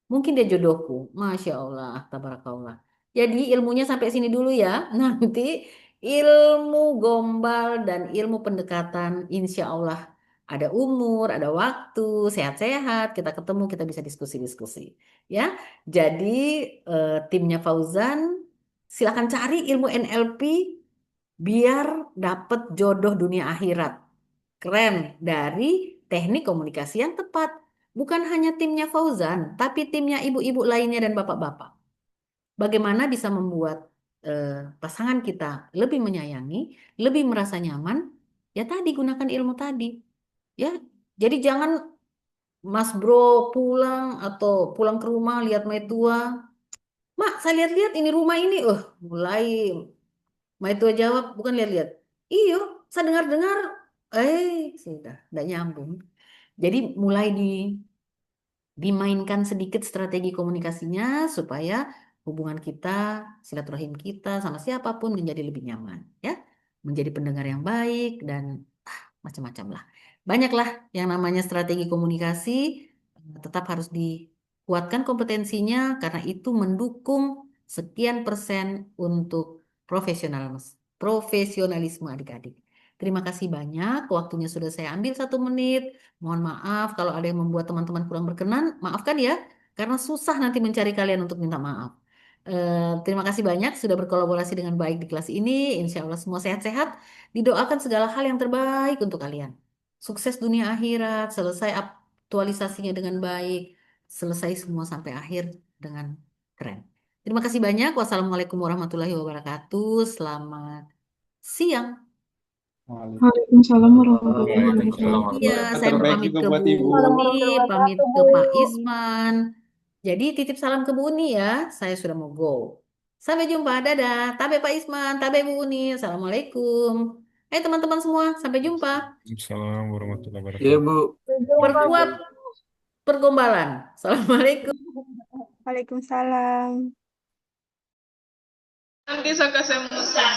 Mungkin dia jodohku. Masya Allah, tabarakallah. Jadi ilmunya sampai sini dulu ya. Nanti ilmu gombal dan ilmu pendekatan, insya Allah ada umur, ada waktu, sehat-sehat, kita ketemu, kita bisa diskusi-diskusi. Ya, jadi timnya Fauzan, silakan cari ilmu NLP biar dapat jodoh dunia akhirat. Keren dari teknik komunikasi yang tepat. Bukan hanya timnya Fauzan, tapi timnya ibu-ibu lainnya dan bapak-bapak. Bagaimana bisa membuat pasangan kita lebih menyayangi, lebih merasa nyaman? Ya tadi gunakan ilmu tadi. Ya, jadi jangan Mas Bro pulang atau pulang ke rumah lihat Maitua. Mak, saya lihat-lihat ini rumah ini, mulai Maitua jawab, bukan lihat-lihat. Iyo, saya dengar-dengar, sudah, tidak nyambung. Jadi mulai dimainkan sedikit strategi komunikasinya supaya hubungan kita, silaturahim kita sama siapapun menjadi lebih nyaman, ya, menjadi pendengar yang baik dan macam-macam lah. Banyaklah yang namanya strategi komunikasi, tetap harus dikuatkan kompetensinya karena itu mendukung sekian persen untuk profesionalisme adik-adik. Terima kasih banyak, waktunya sudah saya ambil 1 menit. Mohon maaf kalau ada yang membuat teman-teman kurang berkenan, maafkan ya, karena susah nanti mencari kalian untuk minta maaf. Terima kasih banyak sudah berkolaborasi dengan baik di kelas ini. Insya Allah semua sehat-sehat. Didoakan segala hal yang terbaik untuk kalian. Sukses dunia akhirat, selesai aktualisasinya dengan baik, selesai semua sampai akhir dengan keren. Terima kasih banyak. Wassalamualaikum warahmatullahi wabarakatuh. Selamat siang. Waalaikumsalam warahmatullahi Waalaikumsalam wabarakatuh. Iya, warahmatullahi saya mau Terbaik pamit juga ke buat Bu Ibu. Uni, pamit ke Pak Isman. Jadi titip salam ke Bu Uni ya. Saya sudah mau go. Sampai jumpa, dadah. Tabe Pak Isman, tabe Bu Uni. Assalamualaikum. Teman-teman semua, sampai jumpa. Waalaikumsalam warahmatullahi Iya, wabarakatuh. Bu. Perkuat pergombalan. Assalamualaikum. Waalaikumsalam. Nanti saya kasih musik.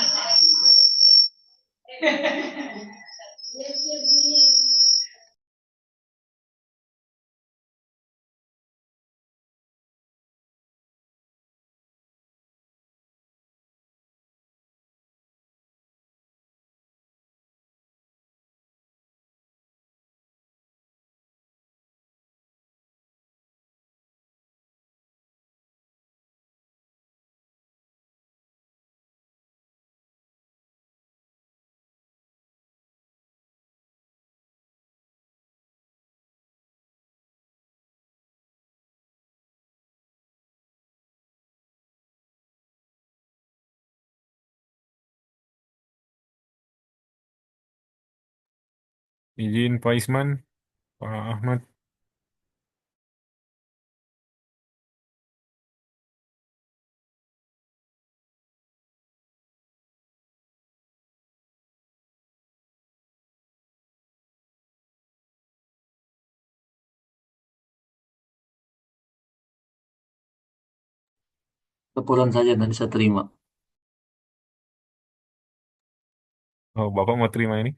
Izin Pak Isman, Pak Ahmad. Laporan saja nanti saya terima. Oh, Bapak mau terima ini?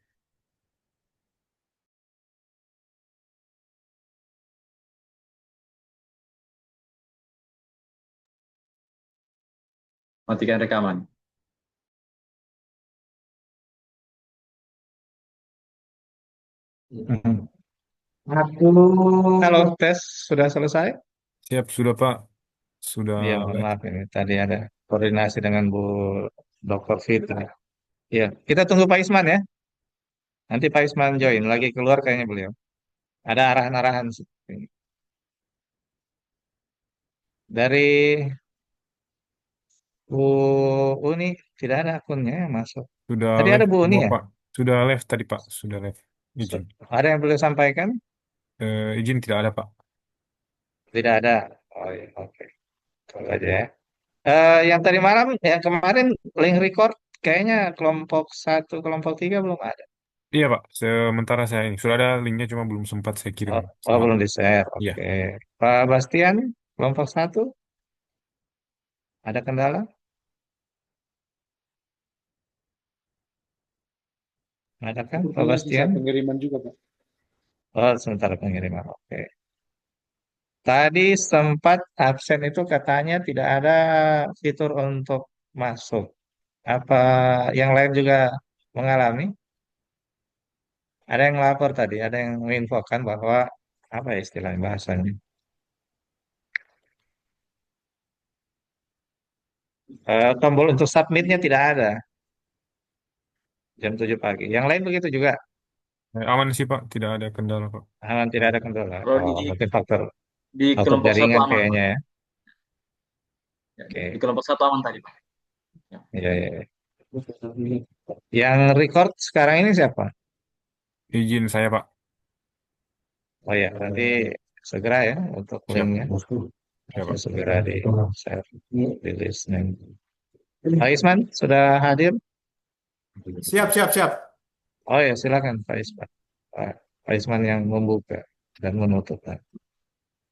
Matikan rekaman. Halo, tes sudah selesai? Siap, sudah Pak. Sudah. Iya, mohon maaf ini tadi ada koordinasi dengan Bu Dr. Fitri. Iya, kita tunggu Pak Isman ya. Nanti Pak Isman join, lagi keluar kayaknya beliau. Ada arahan-arahan sih. Dari Bu Uni tidak ada akunnya yang masuk. Sudah Tadi ada live Bu Uni semua ya? Pak. Sudah live tadi Pak. Sudah live. Izin. Ada yang boleh sampaikan? Izin tidak ada Pak. Tidak ada. Oh iya, oke. Tunggu aja ya. Yang tadi malam, yang kemarin link record kayaknya kelompok 1, kelompok 3 belum ada. Iya Pak. Sementara saya ini. Sudah ada linknya cuma belum sempat saya kirim. Belum di-share. Iya. Oke. Pak Bastian, kelompok 1, ada kendala? Ada kan Pak Bastian? Pengiriman juga, Pak. Oh, sementara pengiriman. Oke. Tadi sempat absen itu katanya tidak ada fitur untuk masuk. Apa yang lain juga mengalami? Ada yang lapor tadi, ada yang menginfokan bahwa apa ya istilahnya bahasanya? Tombol untuk submitnya tidak ada jam 7 pagi. Yang lain begitu juga. Aman sih Pak. Tidak ada kendala Pak. Aman, tidak ada kendala. Kalau Mungkin faktor di kelompok satu jaringan aman, Pak. kayaknya ya. Ya, Oke. di kelompok satu aman tadi, Pak. Ya. Iya, iya, iya. Yang record sekarang ini siapa? Izin saya Pak. Oh ya, nanti segera ya untuk Siap. linknya. Ya Pak. Segera di share di listening. Pak Isman sudah hadir? Siap, siap, siap. Oh ya, silakan Pak Isman. Pak Isman yang membuka dan menutup.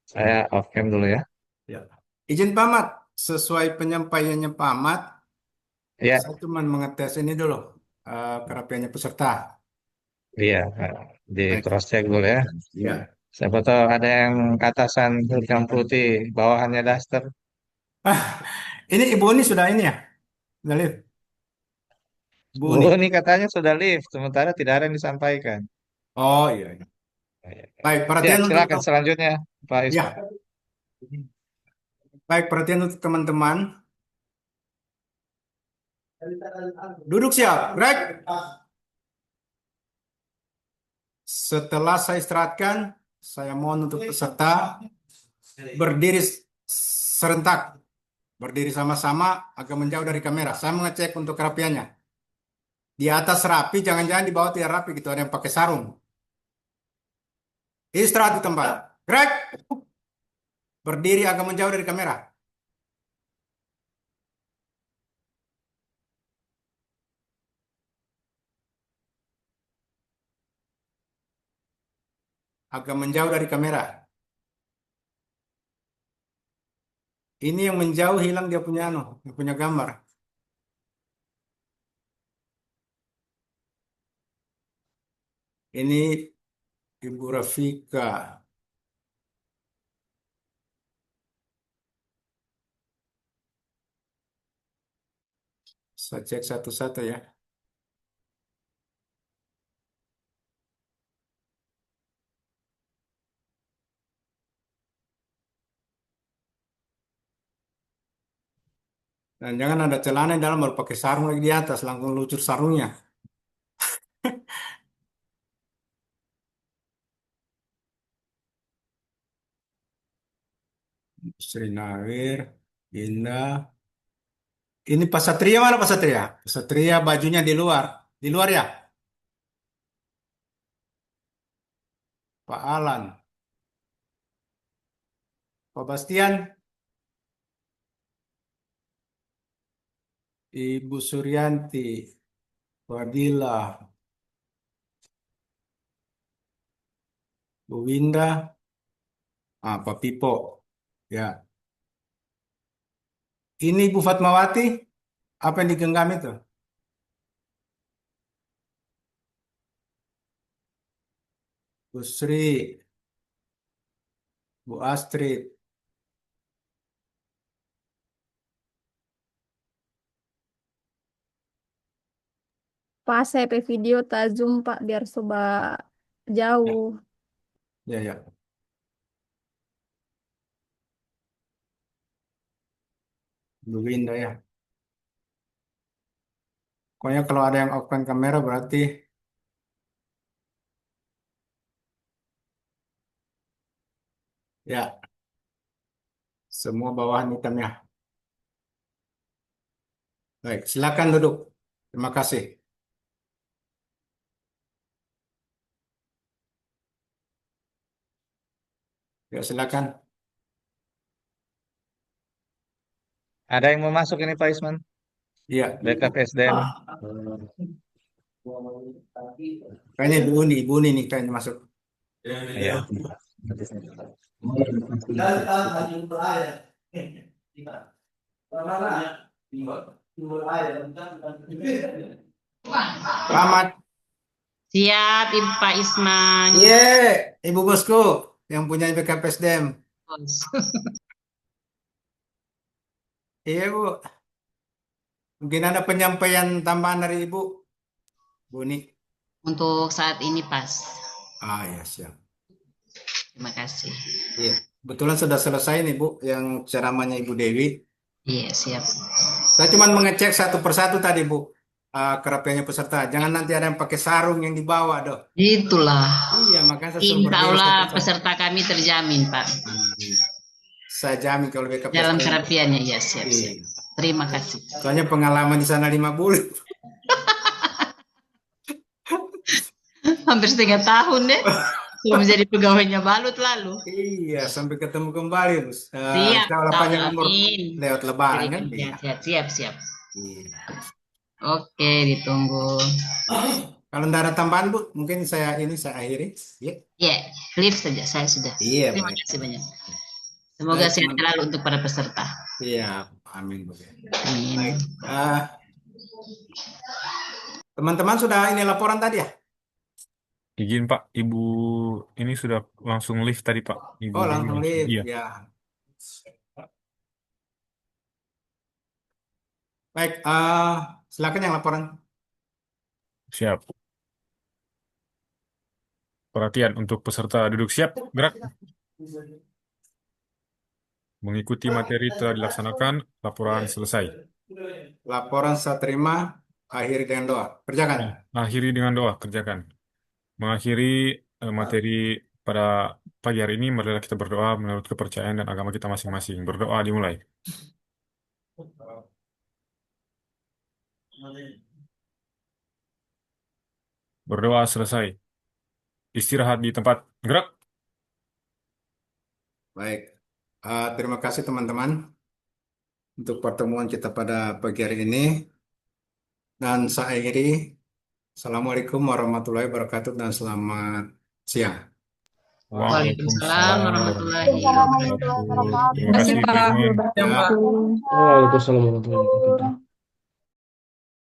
Saya off cam dulu ya. Ya. Izin pamat, sesuai penyampaiannya pamat, Ya, saya cuma mengetes ini dulu, kerapiannya peserta. iya. Di cross check dulu ya. Ya. Siapa tahu ada yang atasan hitam putih, bawahannya daster. Ini Ibu ini sudah ini ya? Sudah live? Bu Bu Uni. ini katanya sudah live, sementara tidak ada yang disampaikan. Oh iya, iya. Baik, Ya, perhatian untuk silakan selanjutnya Pak ya. Isman. Baik, perhatian untuk teman-teman. Duduk siap. Gerak. Setelah saya istirahatkan, saya mohon untuk peserta berdiri serentak. Berdiri sama-sama agak menjauh dari kamera. Saya mengecek untuk kerapiannya. Di atas rapi, jangan-jangan di bawah tidak rapi gitu. Ada yang pakai sarung. Istirahat di tempat. Gerak. Berdiri agak menjauh dari kamera. Agak menjauh dari kamera. Ini yang menjauh hilang dia punya dia punya gambar. Ini Ibu Rafika. Saya cek satu-satu ya. Dan jangan ada celana di dalam baru pakai sarung lagi di atas, langsung lucur sarungnya. Sri Nawir, Indah. Ini Pak Satria mana Pak Satria? Pak Satria bajunya di luar. Di luar ya? Pak Alan. Pak Bastian. Ibu Suryanti. Fadila. Bu Winda. Pak Pipo. Ya. Ini Ibu Fatmawati. Apa yang digenggam itu? Bu Sri. Bu Astrid. Pak, saya pe video tak zoom Pak biar coba jauh. Ya, ya. Bu Winda ya. Pokoknya kalau ada yang open kamera berarti ya semua bawahan hitam ya. Baik, silakan duduk. Terima kasih. Ya, silakan. Ada yang mau masuk ini Pak Isman? Iya. Backup SDM. Kayaknya Ibu Uni nih kayaknya masuk. Iya. Selamat. Siap, Pak Isman. Iya, Ibu bosku yang punya BKPSDM. Iya, Bu. Mungkin ada penyampaian tambahan dari Ibu, Bu Uni. Untuk saat ini pas. Ya, siap. Terima kasih. Iya, kebetulan sudah selesai nih Bu, yang ceramahnya Ibu Dewi. Iya, siap. Saya cuma mengecek satu persatu tadi Bu, kerapiannya peserta. Jangan nanti ada yang pakai sarung yang dibawa, doh. Itulah. Iya, makanya saya suruh Insya berdiri Allah satu-satu. peserta kami terjamin, Pak. Saya jamin kalau BKPSDM. Dalam kerapiannya, ya siap, siap. Iya. Terima kasih. Soalnya pengalaman di sana 5 bulan. Hampir 1,5 tahun deh. Belum menjadi pegawainya Balut lalu. Iya, sampai ketemu kembali, Bos. Siap, Insya Allah panjang umur amin. lewat lebaran kan? Ya, siap, siap, siap. Iya. Oke, ditunggu. Kalau tidak ada tambahan, Bu, mungkin saya akhiri. Iya. Ya, lift saja, saya sudah. Iya, Terima baik. kasih banyak. Semoga Baik, sehat selalu untuk para peserta. Iya, amin, Bu. Amin. Baik. Teman-teman sudah ini laporan tadi ya? Izin Pak, Ibu ini sudah langsung live tadi Pak. Ibu Oh, Dewi langsung live. Iya. Ya. Baik, silakan yang laporan. Siap. Perhatian untuk peserta duduk siap, gerak. Mengikuti materi telah dilaksanakan, laporan selesai. Laporan saya terima, akhiri dengan doa. Kerjakan. Akhiri dengan doa, kerjakan. Mengakhiri materi pada pagi hari ini, marilah kita berdoa menurut kepercayaan dan agama kita masing-masing. Berdoa dimulai. Berdoa selesai. Istirahat di tempat. Gerak. Baik. Terima kasih teman-teman untuk pertemuan kita pada pagi hari ini. Dan saya akhiri. Assalamualaikum warahmatullahi wabarakatuh dan selamat siang. Waalaikumsalam warahmatullahi Assalamualaikum warahmatullahi wabarakatuh. wabarakatuh. Terima kasih, Pak Edmund. Ya. Waalaikumsalam warahmatullahi wabarakatuh.